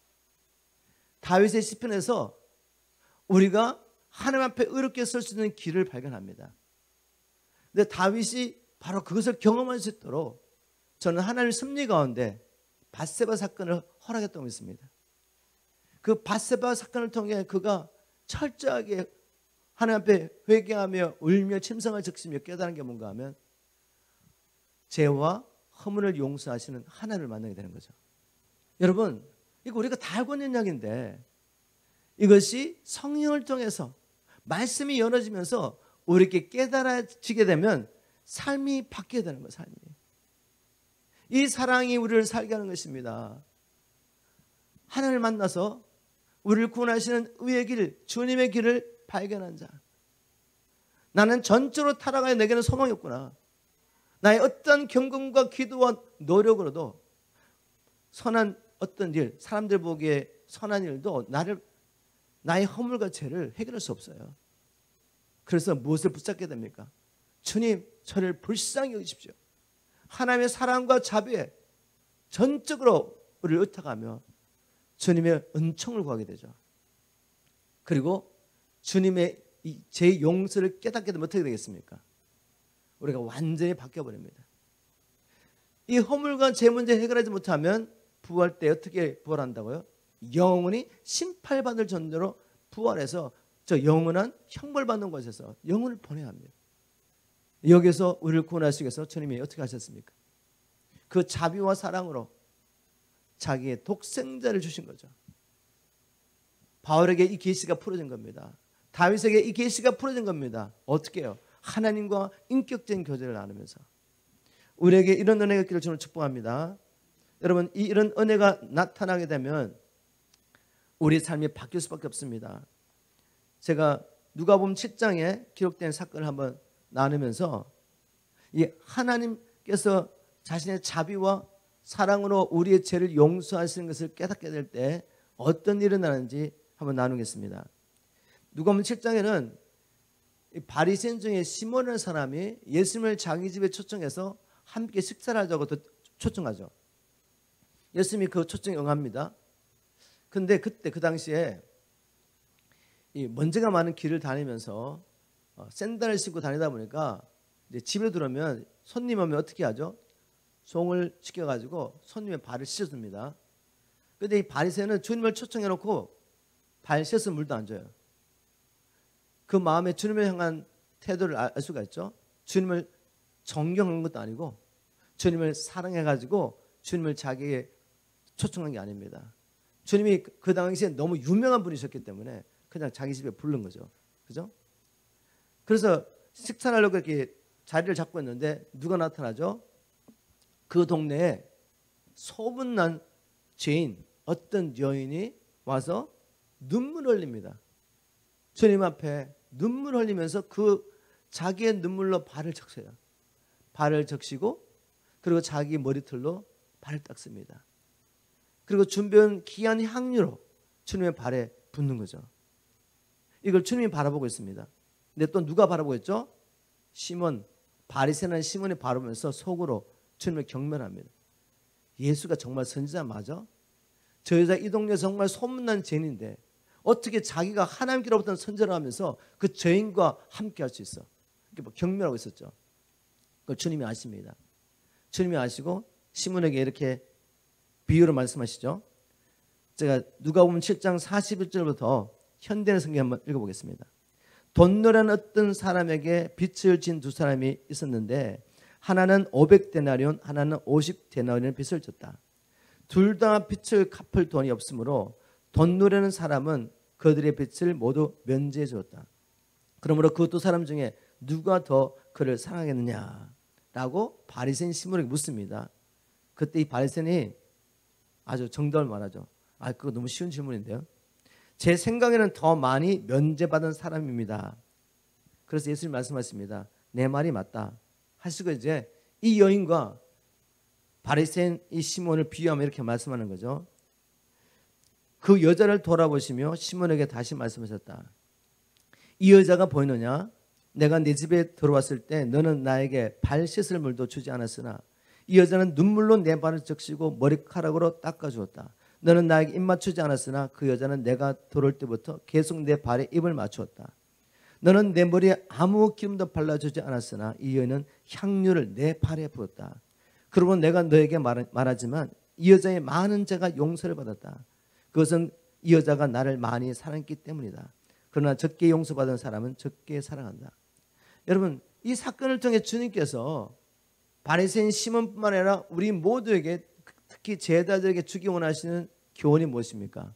다윗의 시편에서 우리가 하나님 앞에 의롭게 설 수 있는 길을 발견합니다. 근데 다윗이 바로 그것을 경험할 수 있도록 저는 하나님의 섭리 가운데 밧세바 사건을 허락했다고 믿습니다. 그 밧세바 사건을 통해 그가 철저하게 하나님 앞에 회개하며 울며 침상을 적시며 깨달은 게 뭔가 하면 죄와 허물을 용서하시는 하나님을 만나게 되는 거죠. 여러분, 이거 우리가 다 알고 있는 이야기인데 이것이 성령을 통해서 말씀이 열어지면서 우리에게 깨달아지게 되면 삶이 바뀌게 되는 거예요. 삶이. 이 사랑이 우리를 살게 하는 것입니다. 하나님을 만나서 우리를 구원하시는 의의 길, 주님의 길을 발견한 자. 나는 전적으로 타락하여 내게는 소망이 없구나. 나의 어떤 경건과 기도와 노력으로도 선한 어떤 일, 사람들 보기에 선한 일도 나의 허물과 죄를 해결할 수 없어요. 그래서 무엇을 붙잡게 됩니까? 주님, 저를 불쌍히 여기십시오. 하나님의 사랑과 자비에 전적으로 우리를 의탁하며 주님의 은총을 구하게 되죠. 그리고 주님의 제 용서를 깨닫게 되면 어떻게 되겠습니까? 우리가 완전히 바뀌어버립니다. 이 허물과 죄 문제 해결하지 못하면 부활 때 어떻게 부활한다고요? 영원히 심판받을 존재로 부활해서 저 영원한 형벌받는 곳에서 영혼을 보내야 합니다. 여기서 우리를 구원하시기 위해서 주님이 어떻게 하셨습니까? 그 자비와 사랑으로 자기의 독생자를 주신 거죠. 바울에게 이 계시가 풀어진 겁니다. 다윗에게 이 계시가 풀어진 겁니다. 어떻게 해요? 하나님과 인격적인 교제를 나누면서. 우리에게 이런 은혜가 있기를 저는 축복합니다. 여러분, 이런 은혜가 나타나게 되면 우리 삶이 바뀔 수밖에 없습니다. 제가 누가복음 7장에 기록된 사건을 한번 나누면서 이 하나님께서 자신의 자비와 사랑으로 우리의 죄를 용서하시는 것을 깨닫게 될 때 어떤 일이 일어나는지 한번 나누겠습니다. 누가복음 7장에는 바리새인 중에 시몬이라는 사람이 예수님을 자기 집에 초청해서 함께 식사를 하자고 초청하죠. 예수님이 그 초청에 응합니다. 근데 그때 그 당시에 이 먼지가 많은 길을 다니면서 샌들을 신고 다니다 보니까 이제 집에 들어오면 손님 오면 어떻게 하죠? 송을 시켜가지고 손님의 발을 씻어줍니다. 근데 이 바리새인은 주님을 초청해놓고 발 씻은 물도 안 줘요. 그 마음에 주님을 향한 태도를 알 수가 있죠. 주님을 존경하는 것도 아니고 주님을 사랑해가지고 주님을 자기에게 초청한 게 아닙니다. 주님이 그 당시에 너무 유명한 분이셨기 때문에 그냥 자기 집에 부른 거죠. 그죠? 그래서 식사를 하려고 이렇게 자리를 잡고 있는데 누가 나타나죠? 그 동네에 소문난 죄인 어떤 여인이 와서 눈물을 흘립니다. 주님 앞에 눈물 흘리면서 그 자기의 눈물로 발을 적셔요. 발을 적시고 그리고 자기 머리털로 발을 닦습니다. 그리고 준비한 귀한 향유로 주님의 발에 붓는 거죠. 이걸 주님이 바라보고 있습니다. 근데 또 누가 바라보고 있죠? 시몬, 바리새인 시몬이 바라보면서 속으로 주님을 경멸합니다. 예수가 정말 선지자 맞아? 저 여자 이 동네 정말 소문난 죄인인데 어떻게 자기가 하나님께로부터 선지를 하면서 그 죄인과 함께 할 수 있어? 이렇게 뭐 경멸하고 있었죠. 그걸 주님이 아십니다. 주님이 아시고 시몬에게 이렇게 비유로 말씀하시죠. 제가 누가복음 7장 41절부터 현대의 성경 한번 읽어보겠습니다. 돈노라는 어떤 사람에게 빚을 진 두 사람이 있었는데 하나는 500데나리온 하나는 50데나리온 빚을 졌다. 둘 다 빚을 갚을 돈이 없으므로 돈노라는 사람은 그들의 빚을 모두 면제해 주었다. 그러므로 그 두 사람 중에 누가 더 그를 사랑했느냐라고 바리새인 시몬에게 묻습니다. 그때 이 바리새인이 아주 정답을 말하죠. 그거 너무 쉬운 질문인데요. 제 생각에는 더 많이 면제받은 사람입니다. 그래서 예수님 말씀하십니다. 내 말이 맞다. 하시고 이제 이 여인과 바리새인 이 시몬을 비유하며 이렇게 말씀하는 거죠. 그 여자를 돌아보시며 시몬에게 다시 말씀하셨다. 이 여자가 보이느냐? 내가 네 집에 들어왔을 때 너는 나에게 발 씻을 물도 주지 않았으나 이 여자는 눈물로 내 발을 적시고 머리카락으로 닦아주었다. 너는 나에게 입 맞추지 않았으나 그 여자는 내가 들어올 때부터 계속 내 발에 입을 맞추었다. 너는 내 머리에 아무 기름도 발라주지 않았으나 이 여인은 향유를 내 발에 부었다. 그러고 내가 너에게 말하지만 이 여자의 많은 죄가 용서를 받았다. 그것은 이 여자가 나를 많이 사랑했기 때문이다. 그러나 적게 용서받은 사람은 적게 사랑한다. 여러분, 이 사건을 통해 주님께서 바리새인 시몬뿐만 아니라 우리 모두에게 특히 제자들에게 주기 원하시는 교훈이 무엇입니까?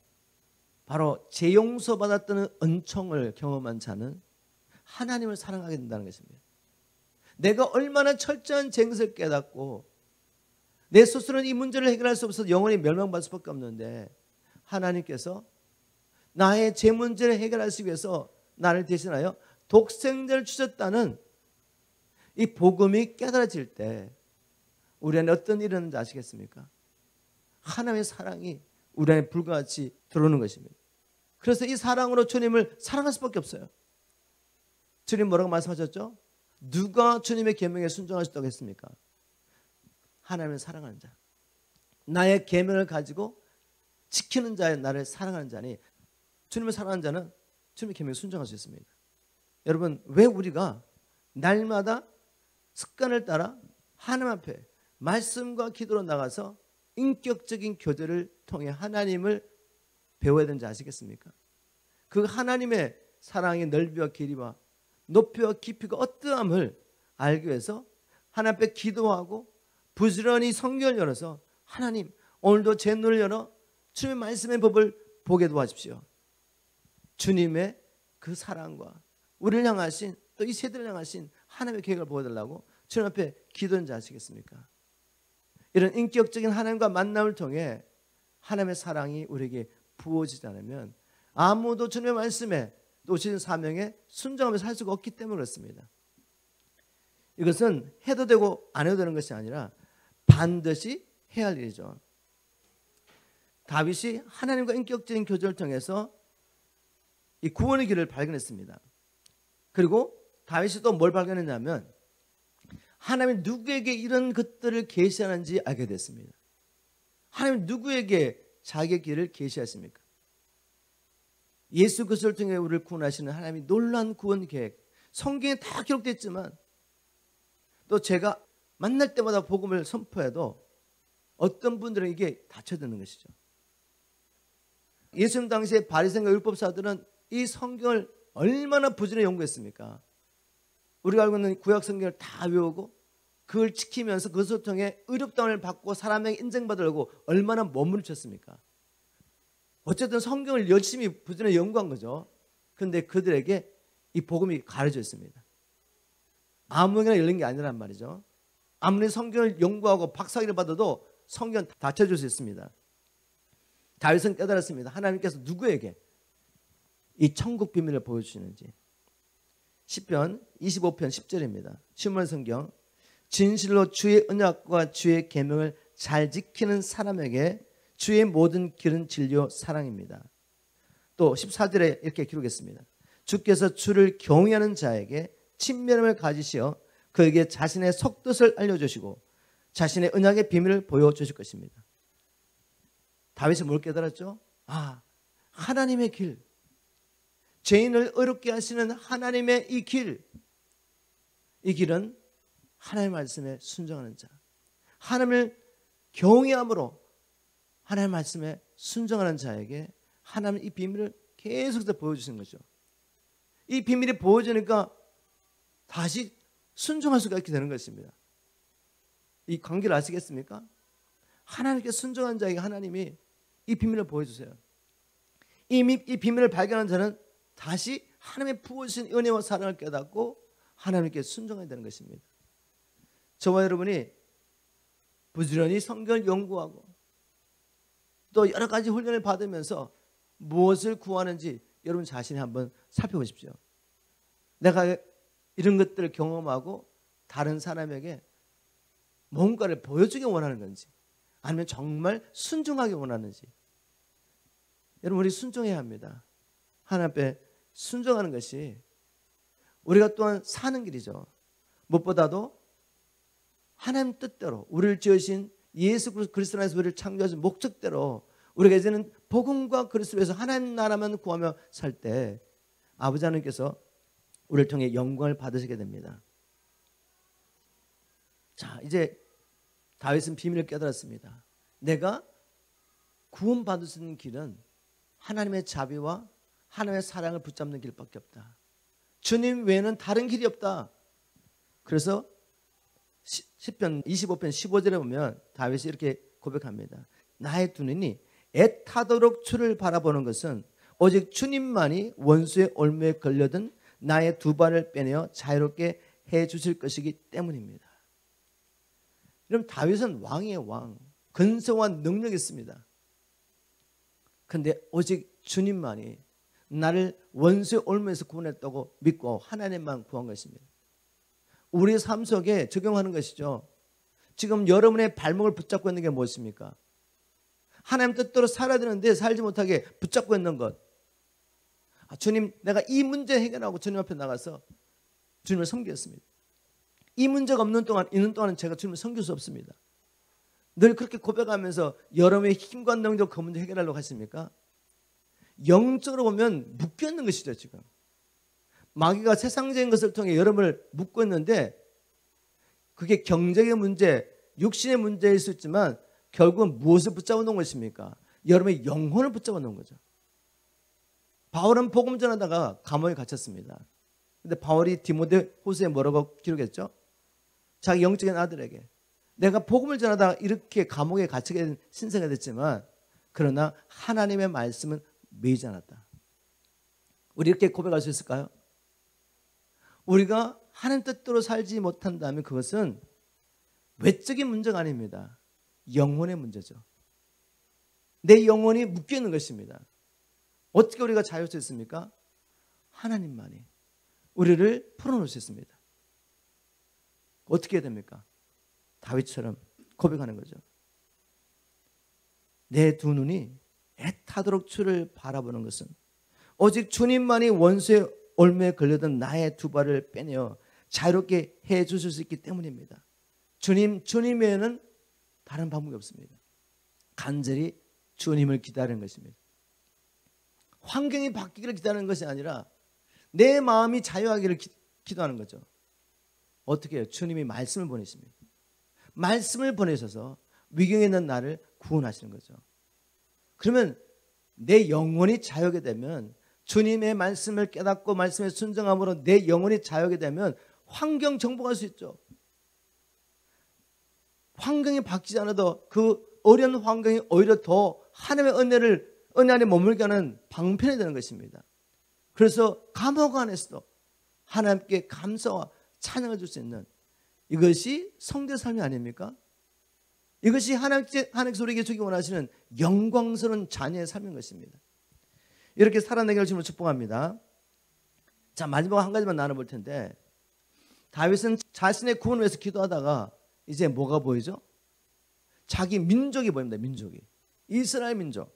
바로 죄 용서받았다는 은총을 경험한 자는 하나님을 사랑하게 된다는 것입니다. 내가 얼마나 철저한 죄인 것을 깨닫고 내 스스로는 이 문제를 해결할 수 없어서 영원히 멸망받을 수밖에 없는데 하나님께서 나의 죄 문제를 해결하시기 위해서 나를 대신하여 독생자를 주셨다는 이 복음이 깨달아질 때 우리 안에 어떤 일이 일어나는지 아시겠습니까? 하나님의 사랑이 우리 안에 불같이 들어오는 것입니다. 그래서 이 사랑으로 주님을 사랑할 수밖에 없어요. 주님 뭐라고 말씀하셨죠? 누가 주님의 계명에 순종할 수 있다고 했습니까? 하나님을 사랑하는 자. 나의 계명을 가지고 지키는 자의 나를 사랑하는 자니 주님을 사랑하는 자는 주님의 계명에 순종할 수 있습니다. 여러분, 왜 우리가 날마다 습관을 따라 하나님 앞에 말씀과 기도로 나가서 인격적인 교제를 통해 하나님을 배워야 되는지 아시겠습니까? 그 하나님의 사랑의 넓이와 길이와 높이와 깊이가 어떠함을 알기 위해서 하나님 앞에 기도하고 부지런히 성경을 열어서 하나님 오늘도 제 눈을 열어 주님의 말씀의 법을 보게 도와주십시오. 주님의 그 사랑과 우리를 향하신 또 이 세대를 향하신 하나님의 계획을 보여달라고 주님 앞에 기도하는지 아시겠습니까? 이런 인격적인 하나님과 만남을 통해 하나님의 사랑이 우리에게 부어지지 않으면 아무도 주님의 말씀에 또 주신 사명에 순종하면서 살 수가 없기 때문에 그렇습니다. 이것은 해도 되고 안 해도 되는 것이 아니라 반드시 해야 할 일이죠. 다윗이 하나님과 인격적인 교제를 통해서 이 구원의 길을 발견했습니다. 그리고 다윗이 또 뭘 발견했냐면 하나님이 누구에게 이런 것들을 계시하는지 알게 됐습니다. 하나님 누구에게 자기의 길을 계시하십니까? 예수 그리스도를 통해 우리를 구원하시는 하나님이 놀라운 구원 계획, 성경에 다 기록되어 있지만 또 제가 만날 때마다 복음을 선포해도 어떤 분들은 이게 닫혀드는 것이죠. 예수님 당시에 바리새인과 율법사들은 이 성경을 얼마나 부지런히 연구했습니까? 우리가 알고 있는 구약 성경을 다 외우고 그걸 지키면서 그것을 통해 의롭다함을 받고 사람에게 인정받으려고 얼마나 몸부림쳤습니까? 어쨌든 성경을 열심히 부지런히 연구한 거죠. 그런데 그들에게 이 복음이 가려져 있습니다. 아무에게나 열린 게 아니란 말이죠. 아무리 성경을 연구하고 박사학위를 받아도 성경은 닫혀질 수 있습니다. 다윗은 깨달았습니다. 하나님께서 누구에게 이 천국 비밀을 보여주시는지. 시편 25편 10절입니다. 신문 성경. 진실로 주의 언약과 주의 계명을 잘 지키는 사람에게 주의 모든 길은 진리요 사랑입니다. 또 14절에 이렇게 기록했습니다. 주께서 주를 경외하는 자에게 친밀함을 가지시어 그에게 자신의 속뜻을 알려주시고 자신의 언약의 비밀을 보여주실 것입니다. 다윗은 뭘 깨달았죠? 하나님의 길, 죄인을 어렵게 하시는 하나님의 이 길, 이 길은 하나님의 말씀에 순종하는 자, 하나님을 경외함으로 하나님의 말씀에 순종하는 자에게 하나님은 이 비밀을 계속해서 보여주시는 거죠. 이 비밀이 보여지니까 다시 순종할 수가 있게 되는 것입니다. 이 관계를 아시겠습니까? 하나님께 순종한 자에게 하나님이 이 비밀을 보여주세요. 이 비밀을 발견한 자는 다시 하나님의 부어주신 은혜와 사랑을 깨닫고 하나님께 순종해야 되는 것입니다. 저와 여러분이 부지런히 성경을 연구하고 또 여러 가지 훈련을 받으면서 무엇을 구하는지 여러분 자신이 한번 살펴보십시오. 내가 이런 것들을 경험하고 다른 사람에게 뭔가를 보여주기 원하는 건지 아니면 정말 순종하기 원하는지. 여러분 우리 순종해야 합니다. 하나님 앞에 순종하는 것이 우리가 또한 사는 길이죠. 무엇보다도 하나님 뜻대로 우리를 지으신 예수 그리스도 안에서 우리를 창조하신 목적대로 우리가 이제는 복음과 그리스도에서 하나님 나라만 구하며 살 때 아버지 하나님께서 우리를 통해 영광을 받으시게 됩니다. 자, 이제 다윗은 비밀을 깨달았습니다. 내가 구원받을 수 있는 길은 하나님의 자비와 하나님의 사랑을 붙잡는 길밖에 없다. 주님 외에는 다른 길이 없다. 그래서 시편 25편 15절에 보면 다윗이 이렇게 고백합니다. 나의 두 눈이 애타도록 주를 바라보는 것은 오직 주님만이 원수의 올무에 걸려든 나의 두 발을 빼내어 자유롭게 해주실 것이기 때문입니다. 여러분 다윗은 왕의 왕, 근성과 능력이 있습니다. 그런데 오직 주님만이 나를 원수의 올무에서 구원했다고 믿고 하나님만 구한 것입니다. 우리 삶 속에 적용하는 것이죠. 지금 여러분의 발목을 붙잡고 있는 게 무엇입니까? 하나님 뜻대로 살아야 되는데 살지 못하게 붙잡고 있는 것. 주님, 내가 이 문제 해결하고 주님 앞에 나가서 주님을 섬기겠습니다. 이 문제가 있는 동안은 제가 주님을 섬길 수 없습니다. 늘 그렇게 고백하면서 여러분의 힘과 능력 그 문제 해결하려고 하십니까? 영적으로 보면 묶여 있는 것이죠. 지금 마귀가 세상적인 것을 통해 여러분을 묶고 있는데, 그게 경제의 문제, 육신의 문제일 수 있지만 결국은 무엇을 붙잡아 놓은 것입니까? 여러분의 영혼을 붙잡아 놓은 거죠. 바울은 복음 전하다가 감옥에 갇혔습니다. 근데 바울이 디모데후서에 뭐라고 기록했죠? 자기 영적인 아들에게, 내가 복음을 전하다가 이렇게 감옥에 갇히게 된 신세가 됐지만 그러나 하나님의 말씀은 매이지 않았다. 우리 이렇게 고백할 수 있을까요? 우리가 하나님 뜻대로 살지 못한다면 그것은 외적인 문제가 아닙니다. 영혼의 문제죠. 내 영혼이 묶여 있는 것입니다. 어떻게 우리가 자유할 수 있습니까? 하나님만이 우리를 풀어놓을 수 있습니다. 어떻게 해야 됩니까? 다윗처럼 고백하는 거죠. 내 두 눈이 애타도록 주를 바라보는 것은 오직 주님만이 원수의 올무에 걸려든 나의 두 발을 빼내어 자유롭게 해 주실 수 있기 때문입니다. 주님 외에는 다른 방법이 없습니다. 간절히 주님을 기다리는 것입니다. 환경이 바뀌기를 기다리는 것이 아니라 내 마음이 자유하기를 기도하는 거죠. 어떻게 해요? 주님이 말씀을 보내십니다. 말씀을 보내셔서 위경에 있는 나를 구원하시는 거죠. 그러면 내 영혼이 자유하게 되면, 주님의 말씀을 깨닫고 말씀에 순종함으로 내 영혼이 자유하게 되면 환경 정복할 수 있죠. 환경이 바뀌지 않아도 그 어려운 환경이 오히려 더 하나님의 은혜 안에 머물게 하는 방편이 되는 것입니다. 그래서 감옥 안에서도 하나님께 감사와 찬양을 줄 수 있는, 이것이 성도의 삶이 아닙니까? 이것이 하나님께서 우리에게 주기 원하시는 영광스러운 자녀의 삶인 것입니다. 이렇게 살아내기를 주님을 축복합니다. 자, 마지막 한 가지만 나눠볼 텐데, 다윗은 자신의 구원을 위해서 기도하다가 이제 뭐가 보이죠? 자기 민족이 보입니다. 민족이. 이스라엘 민족.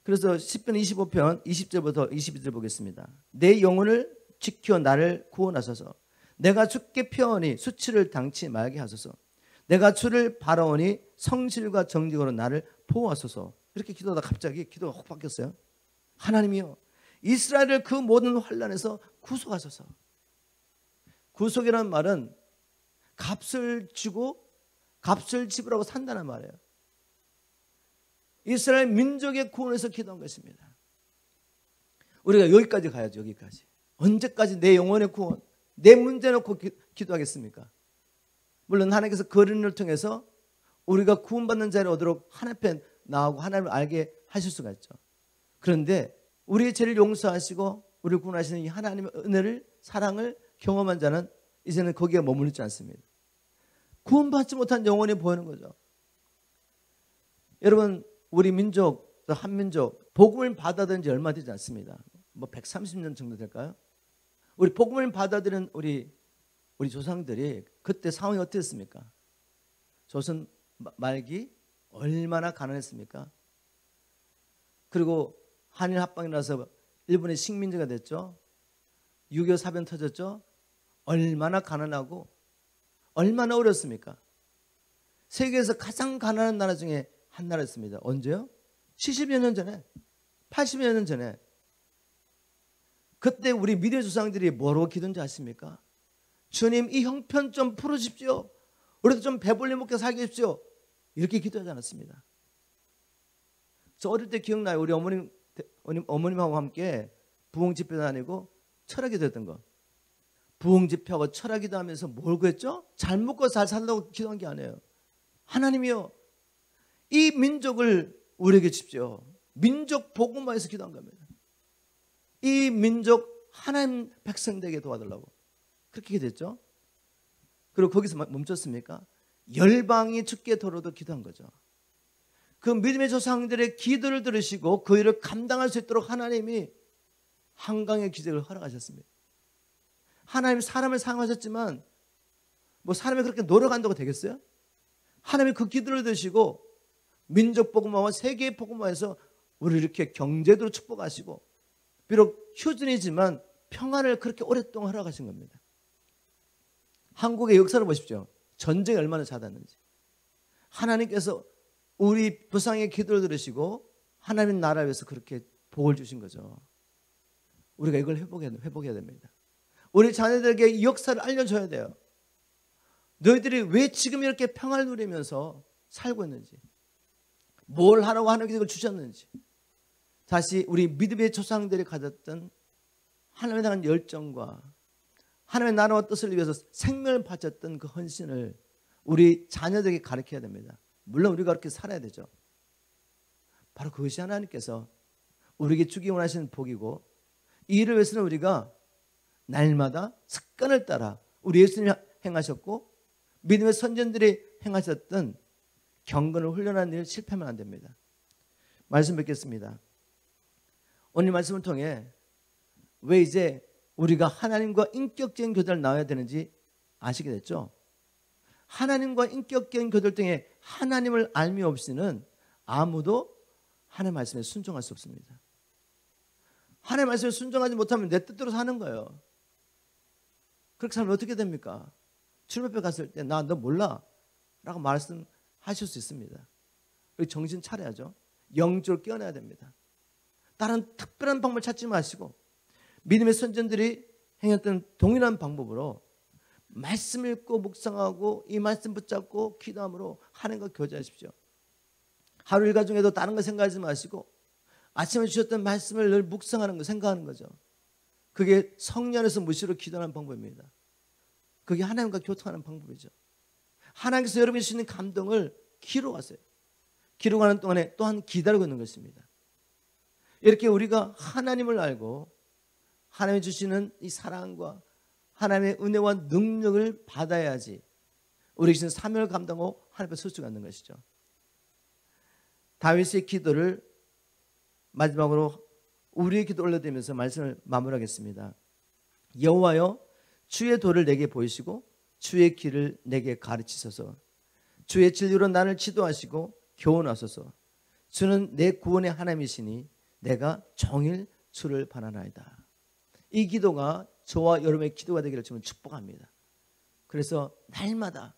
그래서 시편 25편 20절부터 22절 보겠습니다. 내 영혼을 지켜 나를 구원하소서. 내가 주께 표하니 수치를 당치 말게 하소서. 내가 주를 바라오니 성실과 정직으로 나를 보호하소서. 이렇게 기도하다 갑자기 기도가 확 바뀌었어요. 하나님이여, 이스라엘을 그 모든 환난에서 구속하소서. 구속이라는 말은 값을 주고 값을 지불하고 산다는 말이에요. 이스라엘 민족의 구원에서 기도한 것입니다. 우리가 여기까지 가야죠. 여기까지. 언제까지 내 영혼의 구원, 내 문제 놓고 기도하겠습니까? 물론 하나님께서 그 어린이를 통해서 우리가 구원받는 자리를 얻도록 하나님 앞에 나오고 하나님을 알게 하실 수가 있죠. 그런데 우리의 죄를 용서하시고 우리를 구원하시는 이 하나님의 은혜를, 사랑을 경험한 자는 이제는 거기에 머무르지 않습니다. 구원받지 못한 영혼이 보이는 거죠. 여러분, 우리 민족, 한민족 복음을 받아들인 지 얼마 되지 않습니다. 뭐 130년 정도 될까요? 우리 복음을 받아들인 우리 조상들이 그때 상황이 어땠습니까? 조선 말기 얼마나 가난했습니까? 그리고 한일 합방이 나서 일본의 식민지가 됐죠. 6.25 사변 터졌죠. 얼마나 가난하고 얼마나 어렵습니까? 세계에서 가장 가난한 나라 중에 한 나라였습니다. 언제요? 70여 년 전에, 80여 년 전에. 그때 우리 믿음의 조상들이 뭐라고 기도한지 아십니까? 주님, 이 형편 좀 풀어주십시오. 우리도 좀 배불리 먹게 살게 해주십시오. 이렇게 기도하지 않았습니다. 저 어릴 때 기억나요. 우리 어머님하고 함께 부흥집회 다니고 철학기도 했던 거. 부흥집회하고 철학기도 하면서 뭘 구했죠? 잘 먹고 잘 살라고 기도한 게 아니에요. 하나님이요, 이 민족을 우리에게 주십시오. 민족 복음화해서 기도한 겁니다. 이 민족 하나님 백성되게 도와달라고. 그렇게 됐죠. 그리고 거기서 멈췄습니까? 열방이 죽게 더러도 기도한 거죠. 그 믿음의 조상들의 기도를 들으시고 그 일을 감당할 수 있도록 하나님이 한강의 기적을 허락하셨습니다. 하나님 사람을 사용하셨지만 뭐 사람이 그렇게 노력한다고 되겠어요? 하나님이 그 기도를 드시고 민족 복음화와 세계 복음화에서 우리 이렇게 경제도 축복하시고 비록 휴전이지만 평안을 그렇게 오랫동안 허락하신 겁니다. 한국의 역사를 보십시오. 전쟁이 얼마나 잦았는지. 하나님께서 우리 부상의 기도를 들으시고 하나님 나라를 위해서 그렇게 복을 주신 거죠. 우리가 이걸 회복해야 됩니다. 우리 자녀들에게 이 역사를 알려줘야 돼요. 너희들이 왜 지금 이렇게 평화를 누리면서 살고 있는지, 뭘 하라고 하나님께서 이걸 주셨는지, 다시 우리 믿음의 조상들이 가졌던 하나님에 대한 열정과 하나님의 나라와 뜻을 위해서 생명을 바쳤던 그 헌신을 우리 자녀들에게 가르쳐야 됩니다. 물론 우리가 그렇게 살아야 되죠. 바로 그것이 하나님께서 우리에게 주기 원하시는 복이고, 이 일을 위해서는 우리가 날마다 습관을 따라 우리 예수님이 행하셨고 믿음의 선전들이 행하셨던 경건을 훈련하는 일 실패하면 안 됩니다. 말씀 뵙겠습니다. 오늘 말씀을 통해 왜 이제 우리가 하나님과 인격적인 교제를 나눠야 되는지 아시게 됐죠? 하나님과 인격적인 교제를 통해 하나님을 알미 없이는 아무도 하나님의 말씀에 순종할 수 없습니다. 하나님의 말씀에 순종하지 못하면 내 뜻대로 사는 거예요. 그렇게 살면 어떻게 됩니까? 주님 앞에 갔을 때 나 너 몰라 라고 말씀하실 수 있습니다. 우리 정신 차려야죠. 영적으로 깨어나야 됩니다. 다른 특별한 방법을 찾지 마시고 믿음의 선전들이 행했던 동일한 방법으로 말씀 읽고 묵상하고 이 말씀 붙잡고 기도함으로 하나님과 교제하십시오. 하루 일과 중에도 다른 거 생각하지 마시고 아침에 주셨던 말씀을 늘 묵상하는 거, 생각하는 거죠. 그게 성령 안에서 무시로 기도하는 방법입니다. 그게 하나님과 교통하는 방법이죠. 하나님께서 여러분이 주시는 감동을 기록하세요. 기록하는 동안에 또한 기다리고 있는 것입니다. 이렇게 우리가 하나님을 알고 하나님이 주시는 이 사랑과 하나님의 은혜와 능력을 받아야지 우리 주신 사명을 감당하고 하나님 앞에 설 수가 있는 것이죠. 다윗의 기도를 마지막으로 우리의 기도 올려드리면서 말씀을 마무리하겠습니다. 여호와여 주의 도를 내게 보이시고 주의 길을 내게 가르치소서. 주의 진리로 나를 지도하시고 교훈하소서. 주는 내 구원의 하나님이시니 내가 종일 주를 바라나이다. 이 기도가 저와 여러분의 기도가 되기를 주님 축복합니다. 그래서 날마다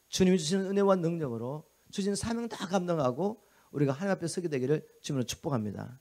주님이 주시는 은혜와 능력으로 주신 사명 다 감당하고 우리가 하나님 앞에 서게 되기를 주님으로 축복합니다.